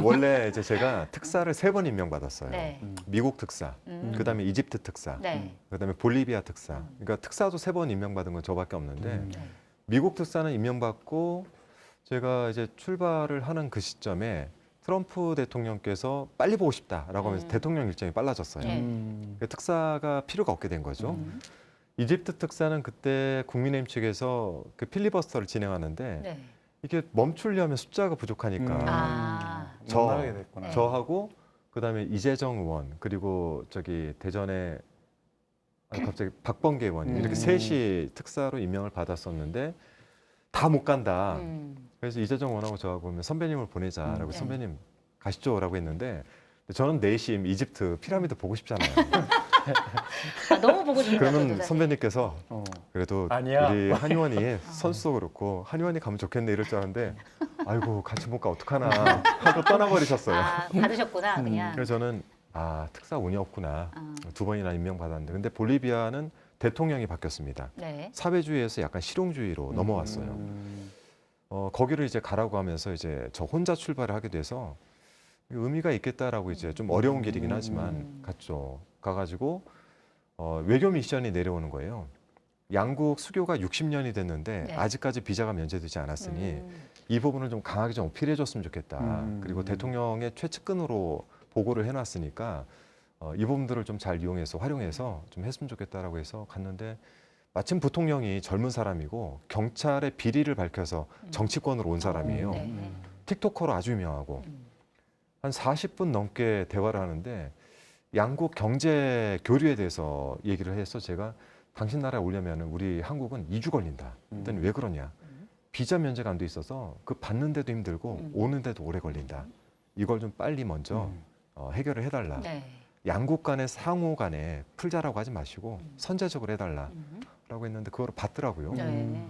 원래 이제 제가 특사를 3번 임명받았어요. 네. 미국 특사, 그다음에 이집트 특사, 네. 그다음에 볼리비아 특사. 그러니까 특사도 3번 임명받은 건 저밖에 없는데 미국 특사는 임명받고 제가 이제 출발을 하는 그 시점에 트럼프 대통령께서 빨리 보고 싶다라고 하면서 대통령 일정이 빨라졌어요. 네. 그 특사가 필요가 없게 된 거죠. 이집트 특사는 그때 국민의힘 측에서 그 필리버스터를 진행하는데 네. 이게 멈추려면 숫자가 부족하니까 아. 저- 하게 됐구나. 저하고 그다음에 이재정 의원 그리고 저기 대전에 갑자기 박범계 의원 이렇게 셋이 특사로 임명을 받았었는데 다 못 간다. 그래서 이재정 의원하고 저하고 그러면 선배님을 보내자라고 네. 선배님 가시죠라고 했는데 저는 내심 이집트 피라미드 보고 싶잖아요. 아, 너무 보고 싶다. 그러면 선배님께서 그래도 아니야. 우리 한의원이 선수도 그렇고 한의원이 가면 좋겠네 이럴 줄 알았는데 아이고 같이 못 가 어떡하나 하고 떠나버리셨어요. 아, 받으셨구나 그냥. 그래서 저는 특사 운이 없구나. 아. 2번이나 임명받았는데 근데 볼리비아는 대통령이 바뀌었습니다. 네. 사회주의에서 약간 실용주의로 넘어왔어요. 거기를 이제 가라고 하면서 이제 저 혼자 출발을 하게 돼서 의미가 있겠다라고 이제 좀 어려운 길이긴 하지만 갔죠. 가가지고 외교 미션이 내려오는 거예요. 양국 수교가 60년이 됐는데 네. 아직까지 비자가 면제되지 않았으니 음. 이 부분을 좀 강하게 좀 어필해줬으면 좋겠다. 그리고 대통령의 최측근으로 보고를 해놨으니까 이 부분들을 좀 잘 이용해서 활용해서 좀 했으면 좋겠다라고 해서 갔는데 마침 부통령이 젊은 사람이고 경찰의 비리를 밝혀서 정치권으로 온 사람이에요. 네. 틱토커로 아주 유명하고 한 40분 넘게 대화를 하는데 양국 경제 교류에 대해서 얘기를 해서 제가 당신 나라에 오려면 우리 한국은 2주 걸린다. 그랬더니 왜 그러냐. 비자 면제가 안 돼 있어서 그 받는데도 힘들고 오는데도 오래 걸린다. 이걸 좀 빨리 먼저 해결을 해달라. 네. 양국 간의 상호 간에 풀자라고 하지 마시고 선제적으로 해달라. 라고 했는데 그걸 받더라고요. 네.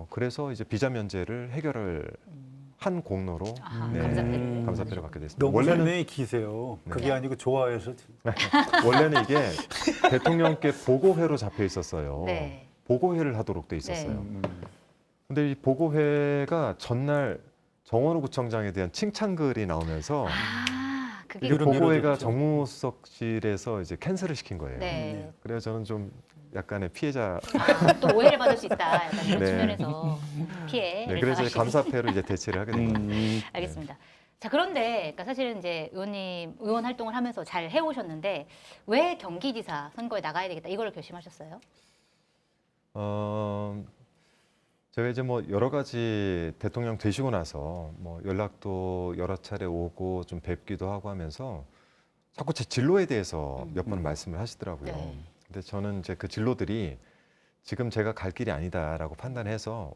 그래서 이제 비자 면제를 해결을 한 공로로 아, 네, 감사패를. 감사패를 받게 됐습니다. 너무 원래는 설명이 기세요. 네. 그게 아니고 좋아해서 원래는 이게 대통령께 보고회로 잡혀 있었어요. 네. 보고회를 하도록 돼 있었어요. 음. 근데 이 보고회가 전날 정원호 구청장에 대한 칭찬글이 나오면서 아, 그게 이 이거를 보고회가 밀어줬죠. 정무수석실에서 이제 캔슬을 시킨 거예요. 네. 그래서 저는 좀 약간의 피해자. 아, 또 오해를 받을 수 있다. 약간 이런 네. 측면에서 피해를 네, 그래서 당하시는. 감사패로 이제 대체를 하게 된 겁니다. 알겠습니다. 자, 그런데 그러니까 사실은 이제 의원 활동을 하면서 잘 해오셨는데 왜 경기지사 선거에 나가야 되겠다 이걸 결심하셨어요? 제가 이제 뭐 여러 가지 대통령 되시고 나서 뭐 연락도 여러 차례 오고 좀 뵙기도 하고 하면서 자꾸 제 진로에 대해서 몇 번 말씀을 하시더라고요. 네. 근데 저는 이제 그 진로들이 지금 제가 갈 길이 아니다라고 판단해서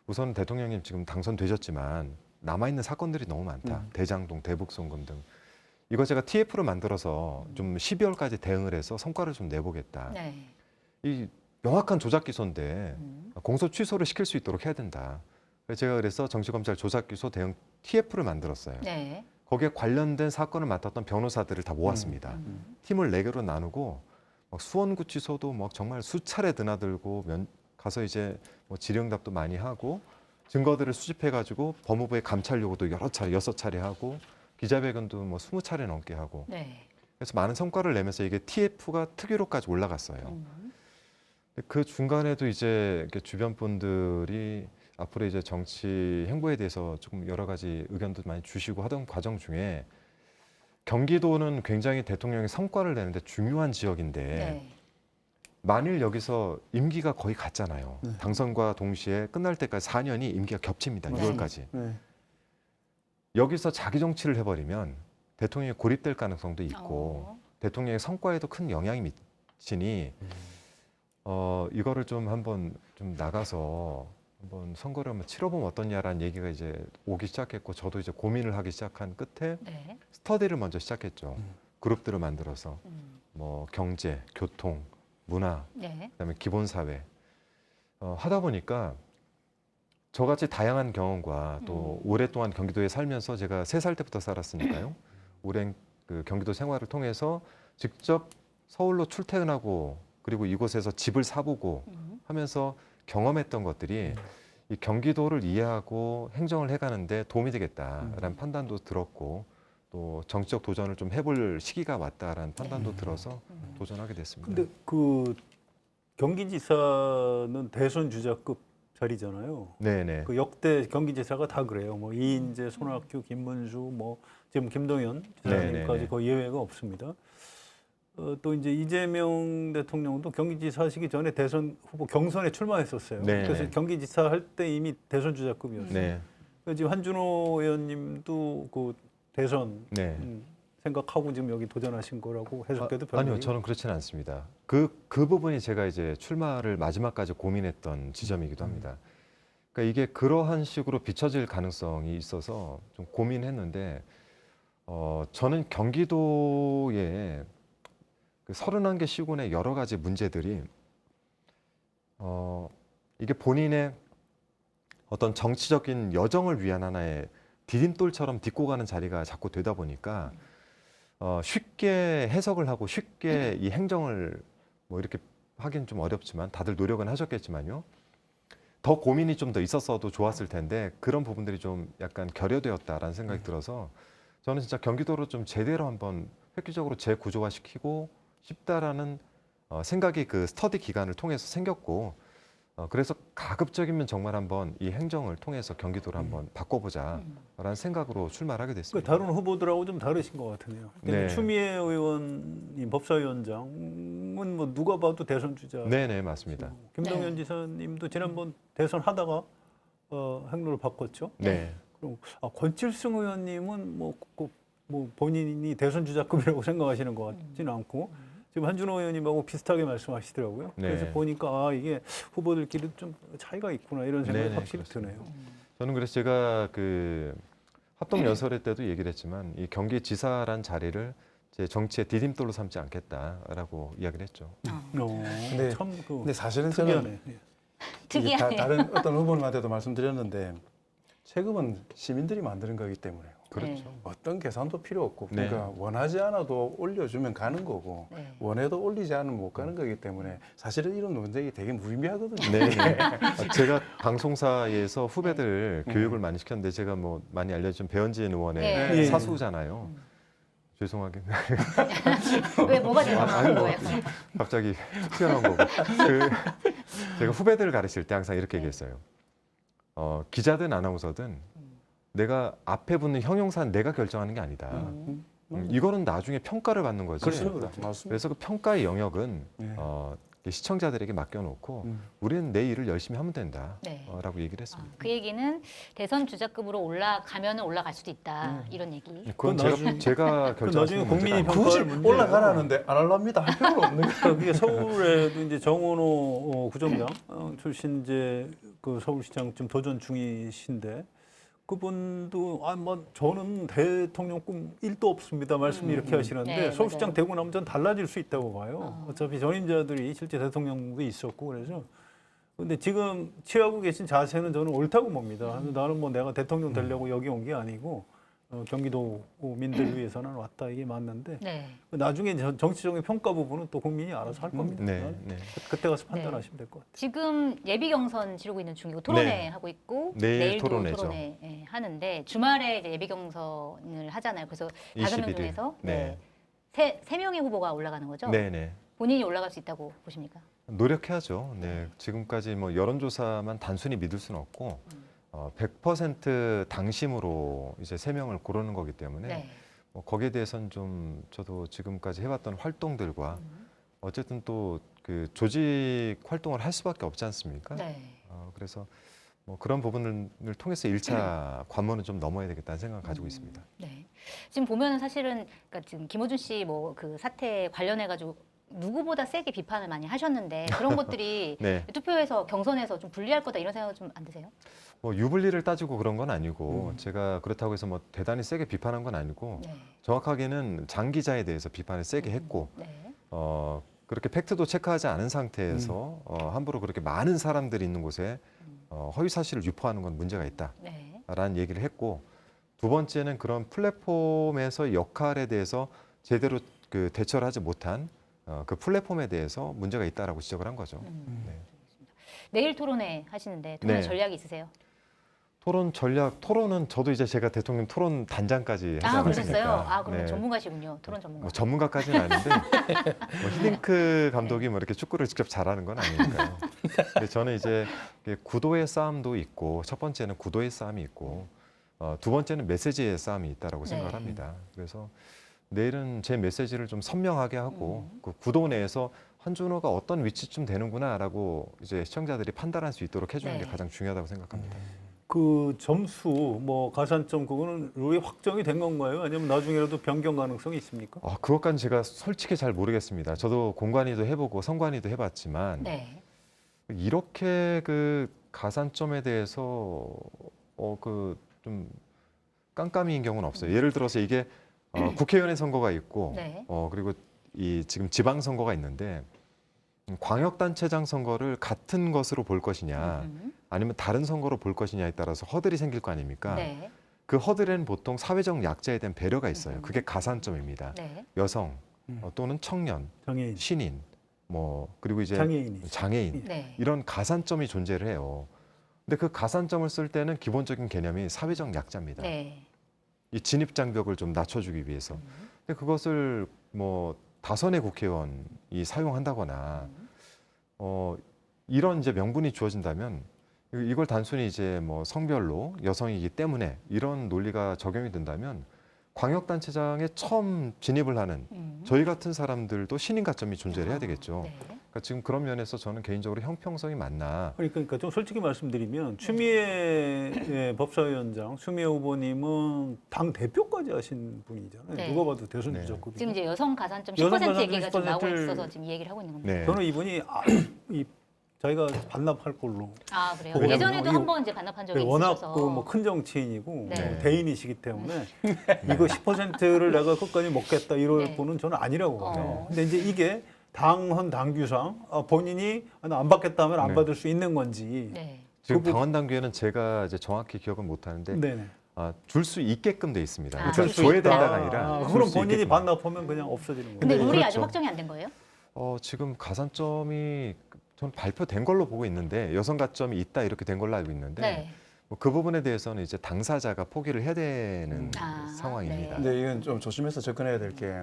우선 대통령님 지금 당선되셨지만 남아있는 사건들이 너무 많다. 대장동, 대북송금 등. 이거 제가 TF를 만들어서 좀 12월까지 대응을 해서 성과를 좀 내보겠다. 네. 이 명확한 조작 기소인데 공소 취소를 시킬 수 있도록 해야 된다. 그래서 제가 그래서 정치검찰 조작 기소 대응 TF를 만들었어요. 네. 거기에 관련된 사건을 맡았던 변호사들을 다 모았습니다. 팀을 4개로 나누고 막 수원구치소도 막 정말 수차례 드나들고 가서 이제 뭐 질의응답도 많이 하고 증거들을 수집해가지고 법무부에 감찰 요구도 여러 차례 6차례 하고 기자회견도 뭐 20차례 넘게 하고 네. 그래서 많은 성과를 내면서 이게 TF가 특위로까지 올라갔어요. 그 중간에도 이제 이렇게 주변 분들이 앞으로 이제 정치 행보에 대해서 조금 여러 가지 의견도 많이 주시고 하던 과정 중에 경기도는 굉장히 대통령이 성과를 내는데 중요한 지역인데 네. 만일 여기서 임기가 거의 같잖아요. 당선과 동시에 끝날 때까지 4년이 임기가 겹칩니다. 네. 6월까지. 네. 여기서 자기 정치를 해버리면 대통령이 고립될 가능성도 있고 대통령의 성과에도 큰 영향이 미치니 이거를 좀 한번 좀 나가서 한번 선거를 한번 치러보면 어떠냐라는 얘기가 이제 오기 시작했고 저도 이제 고민을 하기 시작한 끝에 네. 스터디를 먼저 시작했죠. 그룹들을 만들어서 뭐 경제, 교통, 문화, 네. 그다음에 기본사회 하다 보니까 저같이 다양한 경험과 또 오랫동안 경기도에 살면서 제가 3살 때부터 살았으니까요. 오랜 그 경기도 생활을 통해서 직접 서울로 출퇴근하고 그리고 이곳에서 집을 사보고 하면서 경험했던 것들이 이 경기도를 이해하고 행정을 해가는데 도움이 되겠다라는 판단도 들었고 또 정치적 도전을 좀 해볼 시기가 왔다라는 판단도 들어서 도전하게 됐습니다. 근데 그 경기지사는 대선 주자급 자리잖아요. 네네. 그 역대 경기지사가 다 그래요. 뭐 이인재, 손학규, 김문수, 뭐 지금 김동연 지사님까지 네네네. 거의 예외가 없습니다. 또 이제 이재명 대통령도 경기지사 하시기 전에 대선 후보 경선에 출마했었어요. 네네. 그래서 경기지사 할 때 이미 대선 주자급이었어요. 네. 그래서 지금 한준호 의원님도 그 대선 네. 생각하고 지금 여기 도전하신 거라고 해석돼도 별로 아니요, 저는 그렇지는 않습니다. 그 부분이 제가 이제 출마를 마지막까지 고민했던 지점이기도 합니다. 그러니까 이게 그러한 식으로 비춰질 가능성이 있어서 좀 고민했는데, 저는 경기도의 그 31개 시군의 여러 가지 문제들이, 이게 본인의 어떤 정치적인 여정을 위한 하나의 디딤돌처럼 딛고 가는 자리가 자꾸 되다 보니까 쉽게 해석을 하고 쉽게 이 행정을 뭐 이렇게 하긴 좀 어렵지만 다들 노력은 하셨겠지만요. 더 고민이 좀 더 있었어도 좋았을 텐데 그런 부분들이 좀 약간 결여되었다라는 생각이 들어서 저는 진짜 경기도를 좀 제대로 한번 획기적으로 재구조화시키고 싶다라는 생각이 그 스터디 기간을 통해서 생겼고 그래서 가급적이면 정말 한번 이 행정을 통해서 경기도를 한번 바꿔보자라는 생각으로 출마하게 그 됐습니다. 다른 후보들하고 좀 다르신 것 같으네요. 네. 추미애 의원이 법사위원장은 뭐 누가 봐도 대선 주자. 네네 맞습니다. 김동연 네. 지사님도 지난번 대선 하다가 행로를 바꿨죠. 네. 그리고 권칠승 의원님은 뭐 본인이 대선 주자급이라고 생각하시는 것 같지는 않고 지금 한준호 의원님하고 비슷하게 말씀하시더라고요. 네. 그래서 보니까 이게 후보들끼리 좀 차이가 있구나 이런 생각이 네네, 확실히 그렇습니다. 드네요. 저는 그래서 제가 그 합동 연설회 때도 얘기를 했지만 이 경기지사란 자리를 제 정치의 디딤돌로 삼지 않겠다라고 이야기를 했죠. 근데- 참그 근데 사실은 특이하네. 저는 예. 특이하네요. 다른 어떤 후보님한테도 말씀드렸는데 세금은 시민들이 만드는 거기 때문에 그렇죠. 어떤 계산도 필요 없고 네. 그러니까 원하지 않아도 올려주면 가는 거고 네. 원해도 올리지 않으면 못 가는 거기 때문에 사실은 이런 논쟁이 되게 무의미하거든요. 네. 제가 방송사에서 후배들 네. 교육을 많이 시켰는데 제가 뭐 많이 알려준 배현진 의원의 네. 사수잖아요. 죄송하게 왜 뭐가 죄송한 거예요? 갑자기 튀어나온 거고. 제가 후배들을 가르칠 때 항상 이렇게 얘기했어요. 기자든 아나운서든 내가 앞에 붙는 형용사는 내가 결정하는 게 아니다. 이거는 나중에 평가를 받는 거지. 그렇습니다. 맞습니다. 그래서 그 평가의 영역은 네. 시청자들에게 맡겨놓고 우리는 내 일을 열심히 하면 된다. 네. 라고 얘기를 했습니다. 그 얘기는 대선 주자급으로 올라가면 올라갈 수도 있다 이런 얘기. 그건 나중에- 제가 그 나중에 결정하는 국민이 문제가 평가할 굳이 문제예요. 올라가라는데 안 하랍니다. 할 필요는 없는 거예요. 그게 서울에도 이제 정원호 구청장 출신 이제 그 서울시장 좀 도전 중이신데 그분도 뭐 저는 대통령 꿈 1도 없습니다 말씀 이렇게 하시는데 네, 서울시장 맞아요. 되고 나면 전 달라질 수 있다고 봐요. 어차피 전임자들이 실제 대통령도 있었고 그래서 근데 지금 취하고 계신 자세는 저는 옳다고 봅니다. 나는 뭐 내가 대통령 되려고 여기 온 게 아니고 경기도민들 위해서는 왔다 이게 맞는데 네. 나중에 정치적인 평가 부분은 또 국민이 알아서 할 겁니다. 네, 네. 그때 가서 판단하시면 될 것 같아요. 지금 예비 경선 치르고 있는 중이고 토론회 네. 하고 있고 내일 내일도 토론회죠. 토론회 하는데 주말에 이제 예비 경선을 하잖아요. 그래서 5명 21일. 중에서 네. 세 명의 후보가 올라가는 거죠. 네, 네. 본인이 올라갈 수 있다고 보십니까? 노력해야죠. 네. 지금까지 뭐 여론조사만 단순히 믿을 수는 없고 100% 당심으로 이제 3명을 고르는 거기 때문에 네. 뭐 거기에 대해서는 좀 저도 지금까지 해왔던 활동들과 어쨌든 또 그 조직 활동을 할 수밖에 없지 않습니까? 네. 그래서 뭐 그런 부분을 통해서 1차 관문은 좀 넘어야 되겠다는 생각을 가지고 있습니다. 네. 지금 보면은 사실은 그러니까 지금 김어준 씨 뭐 그 사태 관련해 가지고 누구보다 세게 비판을 많이 하셨는데 그런 것들이 네. 투표에서 경선에서 좀 불리할 거다 이런 생각은 좀 안 드세요? 뭐 유불리를 따지고 그런 건 아니고 제가 그렇다고 해서 뭐 대단히 세게 비판한 건 아니고 네. 정확하게는 장 기자에 대해서 비판을 세게 했고 네. 그렇게 팩트도 체크하지 않은 상태에서 함부로 그렇게 많은 사람들이 있는 곳에 허위 사실을 유포하는 건 문제가 있다라는 네. 얘기를 했고 두 번째는 그런 플랫폼에서 역할에 대해서 제대로 그 대처를 하지 못한 그 플랫폼에 대해서 문제가 있다라고 지적을 한 거죠. 네. 내일 토론회 하시는데 토론회 네. 전략이 있으세요? 토론 전략, 토론은 저도 이제 제가 대통령 토론 단장까지 하지 아, 그러셨어요? 않았습니까? 아, 그러면 네. 전문가시군요. 토론 전문가. 뭐 전문가까지는 아닌데 뭐 히딩크 감독이 뭐 이렇게 축구를 직접 잘하는 건 아니니까요. 근데 저는 이제 구도의 싸움도 있고 첫 번째는 구도의 싸움이 있고 두 번째는 메시지의 싸움이 있다라고 생각을 네. 합니다. 그래서 내일은 제 메시지를 좀 선명하게 하고 그 구도 내에서 한준호가 어떤 위치쯤 되는구나라고 이제 시청자들이 판단할 수 있도록 해주는 게 네. 가장 중요하다고 생각합니다. 그 점수 뭐 가산점 그거는 룰이 확정이 된 건가요? 아니면 나중에라도 변경 가능성이 있습니까? 그것까지 제가 솔직히 잘 모르겠습니다. 저도 공관위도 해보고 선관위도 해봤지만 네. 이렇게 그 가산점에 대해서 그 좀 깜깜이인 경우는 없어요. 예를 들어서 이게 국회의원의 선거가 있고 네. 그리고 이 지금 지방 선거가 있는데 광역단체장 선거를 같은 것으로 볼 것이냐 아니면 다른 선거로 볼 것이냐에 따라서 허들이 생길 거 아닙니까? 네. 그 허들에는 보통 사회적 약자에 대한 배려가 있어요. 그게 가산점입니다. 네. 여성 또는 청년, 장애인, 신인, 뭐 그리고 이제 장애인이 장애인 네. 이런 가산점이 존재를 해요. 근데 그 가산점을 쓸 때는 기본적인 개념이 사회적 약자입니다. 네. 이 진입 장벽을 좀 낮춰주기 위해서. 근데 그것을 뭐 다선의 국회의원이 사용한다거나 이런 이제 명분이 주어진다면 이걸 단순히 이제 뭐 성별로 여성이기 때문에 이런 논리가 적용이 된다면 광역단체장에 처음 진입을 하는 저희 같은 사람들도 신인 가점이 존재를 해야 되겠죠. 네. 그러니까 지금 그런 면에서 저는 개인적으로 형평성이 맞나. 그러니까 좀 솔직히 말씀드리면 추미애 법사위원장, 추미애 후보님은 당 대표까지 하신 분이잖아요. 네. 누가 봐도 대선 네. 주자급이죠. 지금 이제 여성 가산점 여성 10% 가산점 얘기가 좀 나오고 10% 있어서 지금 이 얘기를 하고 있는 겁니다. 네. 저는 이분이 자기가 반납할 걸로. 아 그래요? 왜냐면 예전에도 이거 한 번 이제 반납한 적이 워낙 있으셔서. 뭐 큰 정치인이고 네. 뭐 대인이시기 때문에 이거 10%를 내가 끝까지 먹겠다 이럴 네. 분은 저는 아니라고 봐요. 어. 근데 이제 이게 당헌 당규상 본인이 안 받겠다 하면 안 네. 받을 수 있는 건지. 네. 지금 그 부- 당원 단계는 제가 이제 정확히 기억은 못 하는데 네네. 줄 수 있게끔 돼 있습니다. 아, 줄 줄 수 줘야 있다. 된다가 아니라 줄 그럼 수 본인이 있게끔. 반납하면 그냥 없어지는 거예요. 근데 네, 룰이 아직 그렇죠. 확정이 안 된 거예요? 지금 가산점이 전 발표된 걸로 보고 있는데 여성 가점이 있다 이렇게 된 걸로 알고 있는데 네. 뭐그 부분에 대해서는 이제 당사자가 포기를 해야 되는 아, 상황입니다. 네. 근데 이건 좀 조심해서 접근해야 될 게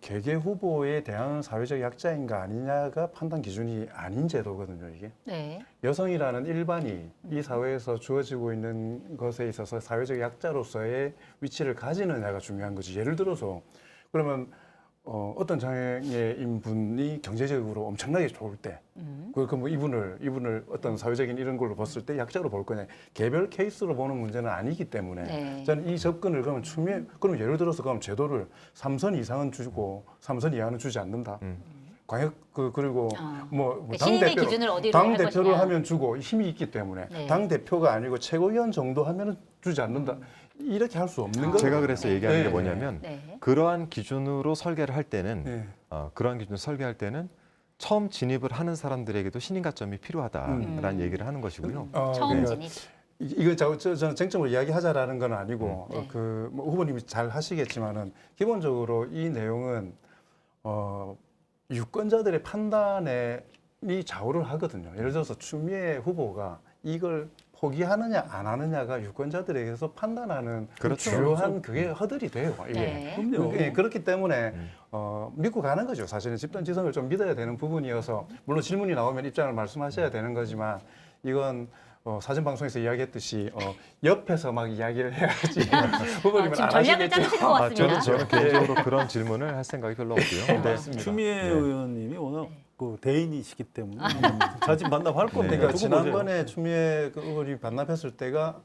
개개 후보에 대한 사회적 약자인가 아니냐가 판단 기준이 아닌 제도거든요, 이게. 네. 여성이라는 일반이 이 사회에서 주어지고 있는 것에 있어서 사회적 약자로서의 위치를 가지느냐가 중요한 거지. 예를 들어서 그러면 어떤 장애인 분이 경제적으로 엄청나게 좋을 때, 뭐 이분을 어떤 사회적인 이런 걸로 봤을 때 약자로 볼 거냐. 개별 케이스로 보는 문제는 아니기 때문에 네. 저는 이 접근을 그럼 예를 들어서 그럼 제도를 3선 이상은 주고 3선 이하는 주지 않는다. 광역 그리고 그러니까 신인의 기준을 어디로 당 할 대표를 것이냐. 하면 주고 힘이 있기 때문에 네. 당 대표가 아니고 최고위원 정도 하면은 주지 않는다. 이렇게 할 수 없는 거예요. 제가 그래서 얘기하는 게 네. 뭐냐면 네. 그러한 기준으로 설계를 할 때는 네. 그러한 기준을 설계할 때는 처음 진입을 하는 사람들에게도 신인 가점이 필요하다라는 얘기를 하는 것이고요. 처음 네. 진입. 이건 저는 쟁점으로 이야기하자라는 건 아니고 네. 뭐 후보님이 잘 하시겠지만은 기본적으로 이 내용은 유권자들의 판단에 좌우를 하거든요. 예를 들어서 추미애 후보가 이걸 포기하느냐 안 하느냐가 유권자들에게서 판단하는 그렇죠. 주요한 그게 허들이 돼요. 이게. 네. 그럼요. 그렇기 때문에 믿고 가는 거죠. 사실은 집단지성을 좀 믿어야 되는 부분이어서 물론 질문이 나오면 입장을 말씀하셔야 되는 거지만 이건 사전 방송에서 이야기했듯이 옆에서 막 이야기를 해야지 후보님은 지금 안 전략을 하시겠죠. 짜주시는 것 같습니다. 저는 개인적으로 그런 질문을 할 생각이 별로 없고요. 근데 추미애 네. 의원님이 워낙 그 대인이시기 때문에 자진 반납할 건데 그러니까 두고 지난번에 보세요. 추미애 그 의원이 반납했을 때가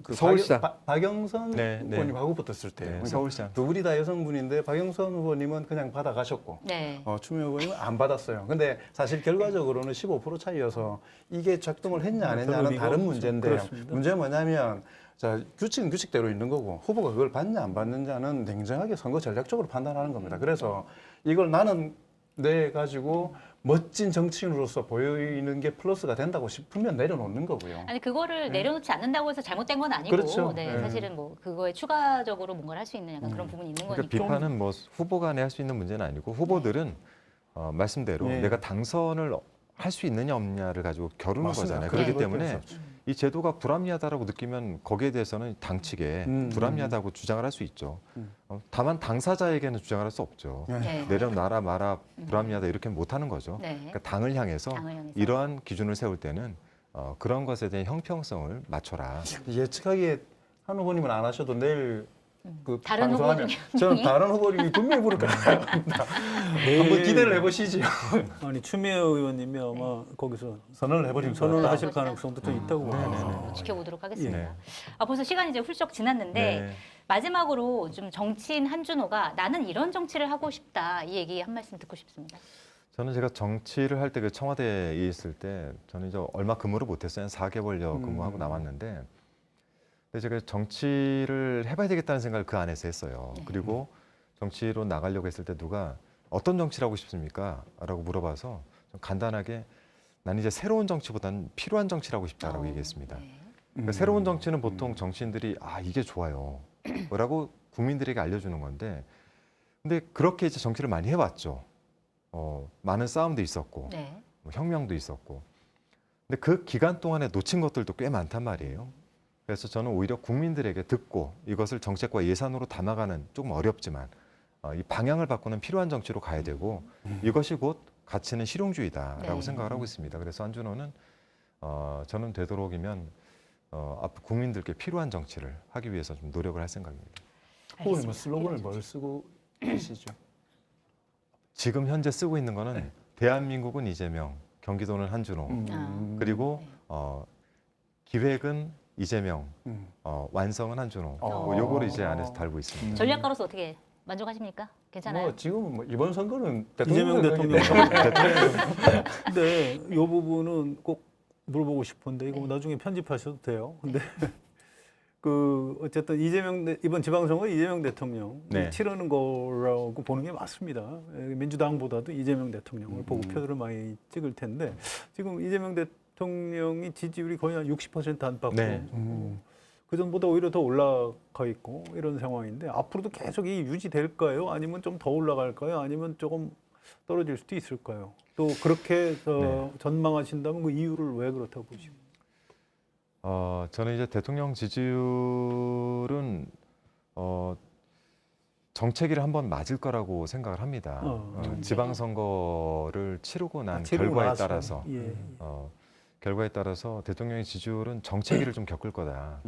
그 서울시장. 박영선 네, 네. 후보님하고 붙었을 때 네, 서울시장. 두 분이 다 여성분인데 박영선 후보님은 그냥 받아가셨고 네. 추미애 후보님은 안 받았어요. 근데 사실 결과적으로는 15% 차이여서 이게 작동을 했냐 안 별로 했냐는 의미가 다른 없죠. 문제인데 그렇습니다. 문제는 뭐냐면 자 규칙은 규칙대로 있는 거고 후보가 그걸 받냐 안 받느냐는 냉정하게 선거 전략적으로 판단하는 겁니다. 그래서 이걸 나는 내 가지고 멋진 정치인으로서 보이는 게 플러스가 된다고 싶으면 내려놓는 거고요. 아니 그거를 내려놓지 않는다고 해서 잘못된 건 아니고, 그렇죠. 네, 네. 사실은 뭐 그거에 추가적으로 뭔가를 할 수 있는 약간 그런 부분이 있는 그러니까 거니까. 비판은 뭐 후보 간에 할 수 있는 문제는 아니고 후보들은 말씀대로 네. 내가 당선을 할 수 있느냐 없느냐를 가지고 겨루는 맞습니다. 거잖아요. 그건 그렇기 그럴 필요 때문에 없죠. 이 제도가 불합리하다라고 느끼면 거기에 대해서는 당측에 불합리하다고 주장을 할 수 있죠. 다만 당사자에게는 주장을 할 수 없죠. 네. 내려놔라 마라 불합리하다 이렇게 못하는 거죠. 네. 그러니까 당을 향해서 당을 향해서. 이러한 기준을 세울 때는 그런 것에 대한 형평성을 맞춰라. 예측하기에 한 후보님은 안 하셔도 내일 그 다른 후보 방송하면 중에 한 저는 명이? 다른 후보님이 분명히 부를 거예요. 한번 기대를 해보시죠. 아니 추미애 의원님이 아마 거기서 선언을 해버리면 선언을 하실 것이다. 가능성도 좀 있다고 봐요. 지켜보도록 하겠습니다. 네. 벌써 시간이 이제 훌쩍 지났는데 네. 마지막으로 좀 정치인 한준호가 나는 이런 정치를 하고 싶다 이 얘기 한 말씀 듣고 싶습니다. 저는 제가 정치를 할 때 그 청와대에 있을 때 저는 이제 얼마 근무를 못했어요. 한 4개월여 근무하고 나왔는데 근데 제가 정치를 해봐야 되겠다는 생각을 그 안에서 했어요. 그리고 정치로 나가려고 했을 때 누가 어떤 정치를 하고 싶습니까? 라고 물어봐서 좀 간단하게 난 이제 새로운 정치보다는 필요한 정치를 하고 싶다라고 얘기했습니다. 네. 그러니까 새로운 정치는 보통 정치인들이 이게 좋아요 라고 국민들에게 알려주는 건데 근데 그렇게 이제 정치를 많이 해왔죠. 많은 싸움도 있었고 네. 뭐 혁명도 있었고 근데 그 기간 동안에 놓친 것들도 꽤 많단 말이에요. 그래서 저는 오히려 국민들에게 듣고 이것을 정책과 예산으로 담아가는 조금 어렵지만 이 방향을 바꾸는 필요한 정치로 가야 되고 이것이 곧 가치는 실용주의다라고 네. 생각을 하고 있습니다. 그래서 한준호는 저는 되도록이면 앞 국민들께 필요한 정치를 하기 위해서 좀 노력을 할 생각입니다. 후보님은 슬로건을 뭘 쓰고 계시죠? 지금 현재 쓰고 있는 거는 네. 대한민국은 이재명, 경기도는 한준호, 그리고 기획은 이재명, 완성은 한준호. 뭐 요거를 이제 안에서 달고 있습니다. 전략가로서 어떻게 만족하십니까? 괜찮아요? 뭐 지금은 뭐 이번 선거는 이재명 대통령 대통령. 근데 이 부분은 꼭 물어보고 싶은데 이거 나중에 편집하셔도 돼요. 근데 그 어쨌든 이번 지방선거 이재명 대통령 네. 치르는 거라고 보는 게 맞습니다. 민주당보다도 이재명 대통령을 보고 표를 많이 찍을 텐데 지금 이재명 대통령이 지지율이 거의 한 60% 안팎으로 네. 그 전보다 오히려 더 올라가 있고 이런 상황인데 앞으로도 계속 이 유지될까요? 아니면 좀 더 올라갈까요? 아니면 조금 떨어질 수도 있을까요? 또 그렇게 전망하신다면 그 이유를 왜 그렇다고 보십니까? 저는 이제 대통령 지지율은 정체기를 한번 맞을 거라고 생각을 합니다. 지방선거를 치르고 난 치르고 결과에 나서. 따라서 예. 결과에 따라서 대통령의 지지율은 정체기를 좀 겪을 거다.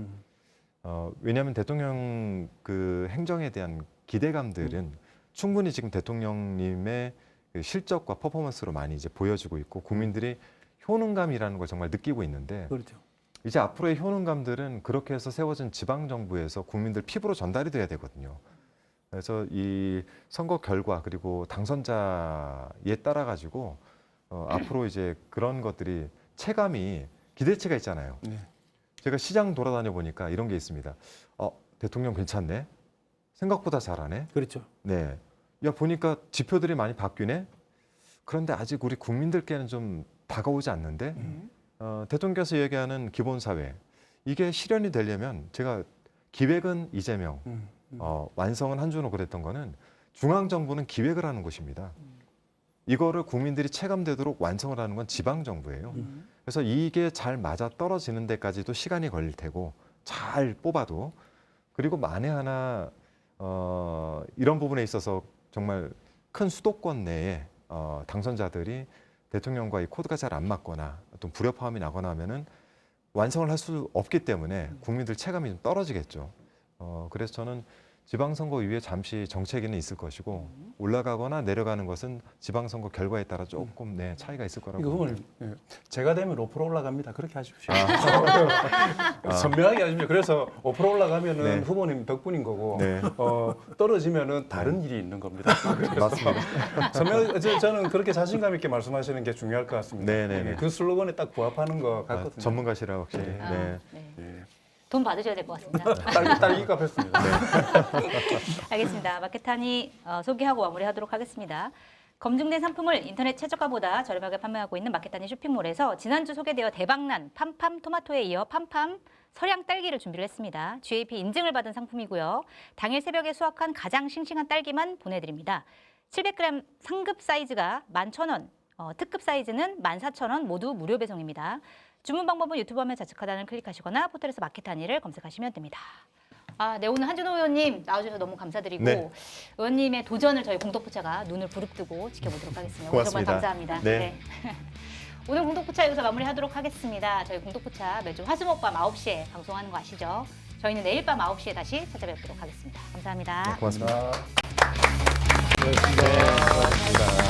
왜냐하면 대통령 그 행정에 대한 기대감들은 충분히 지금 대통령님의 그 실적과 퍼포먼스로 많이 이제 보여지고 있고 국민들이 효능감이라는 걸 정말 느끼고 있는데 그렇죠. 이제 앞으로의 효능감들은 그렇게 해서 세워진 지방 정부에서 국민들 피부로 전달이 돼야 되거든요. 그래서 이 선거 결과 그리고 당선자에 따라 가지고 앞으로 이제 그런 것들이 체감이 기대치가 있잖아요. 네. 제가 시장 돌아다녀 보니까 이런 게 있습니다. 대통령 괜찮네. 생각보다 잘하네. 그렇죠. 네. 야 보니까 지표들이 많이 바뀌네. 그런데 아직 우리 국민들께는 좀 다가오지 않는데 대통령께서 얘기하는 기본사회 이게 실현이 되려면 제가 기획은 이재명, 완성은 한준호 그랬던 거는 중앙정부는 기획을 하는 곳입니다. 이거를 국민들이 체감되도록 완성을 하는 건 지방정부예요. 그래서 이게 잘 맞아 떨어지는 데까지도 시간이 걸릴 테고 잘 뽑아도 그리고 만에 하나 이런 부분에 있어서 정말 큰 수도권 내에 당선자들이 대통령과 이 코드가 잘 안 맞거나 어떤 불협화음이 나거나 하면은 완성을 할 수 없기 때문에 국민들 체감이 좀 떨어지겠죠. 그래서 저는 지방선거 이후에 잠시 정체기는 있을 것이고 올라가거나 내려가는 것은 지방선거 결과에 따라 조금 차이가 있을 거라고. 이거 후보님, 제가 되면 5% 올라갑니다. 그렇게 하십시오. 선명하게 하십시오. 그래서 5% 올라가면은 네. 후보님 덕분인 거고 네. 떨어지면은 다른 일이 있는 겁니다. 맞습니다. 저는 그렇게 자신감 있게 말씀하시는 게 중요할 것 같습니다. 네네네. 그 슬로건에 딱 부합하는 것 같거든요. 전문가시라 혹시. 네. 네. 예. 돈 받으셔야 될 것 같습니다. 딸기값 했습니다. 알겠습니다. 마케탄이 소개하고 마무리하도록 하겠습니다. 검증된 상품을 인터넷 최저가보다 저렴하게 판매하고 있는 마케탄이 쇼핑몰에서 지난주 소개되어 대박난 팜팜 토마토에 이어 팜팜 서량 딸기를 준비를 했습니다. GAP 인증을 받은 상품이고요. 당일 새벽에 수확한 가장 싱싱한 딸기만 보내드립니다. 700g 상급 사이즈가 11,000원, 특급 사이즈는 14,000원 모두 무료 배송입니다. 주문 방법은 유튜브 화면 좌측 하단을 클릭하시거나 포털에서 마케타니를 검색하시면 됩니다. 네, 오늘 한준호 의원님 나와주셔서 너무 감사드리고 네. 의원님의 도전을 저희 공덕포차가 눈을 부릅뜨고 지켜보도록 하겠습니다. 오늘 정말 고맙습니다. 감사합니다. 네. 오늘 공덕포차 여기서 마무리하도록 하겠습니다. 저희 공덕포차 매주 화수목밤 9시에 방송하는 거 아시죠? 저희는 내일 밤 9시에 다시 찾아뵙도록 하겠습니다. 감사합니다. 고맙습니다. 고맙습니다. 고맙습니다.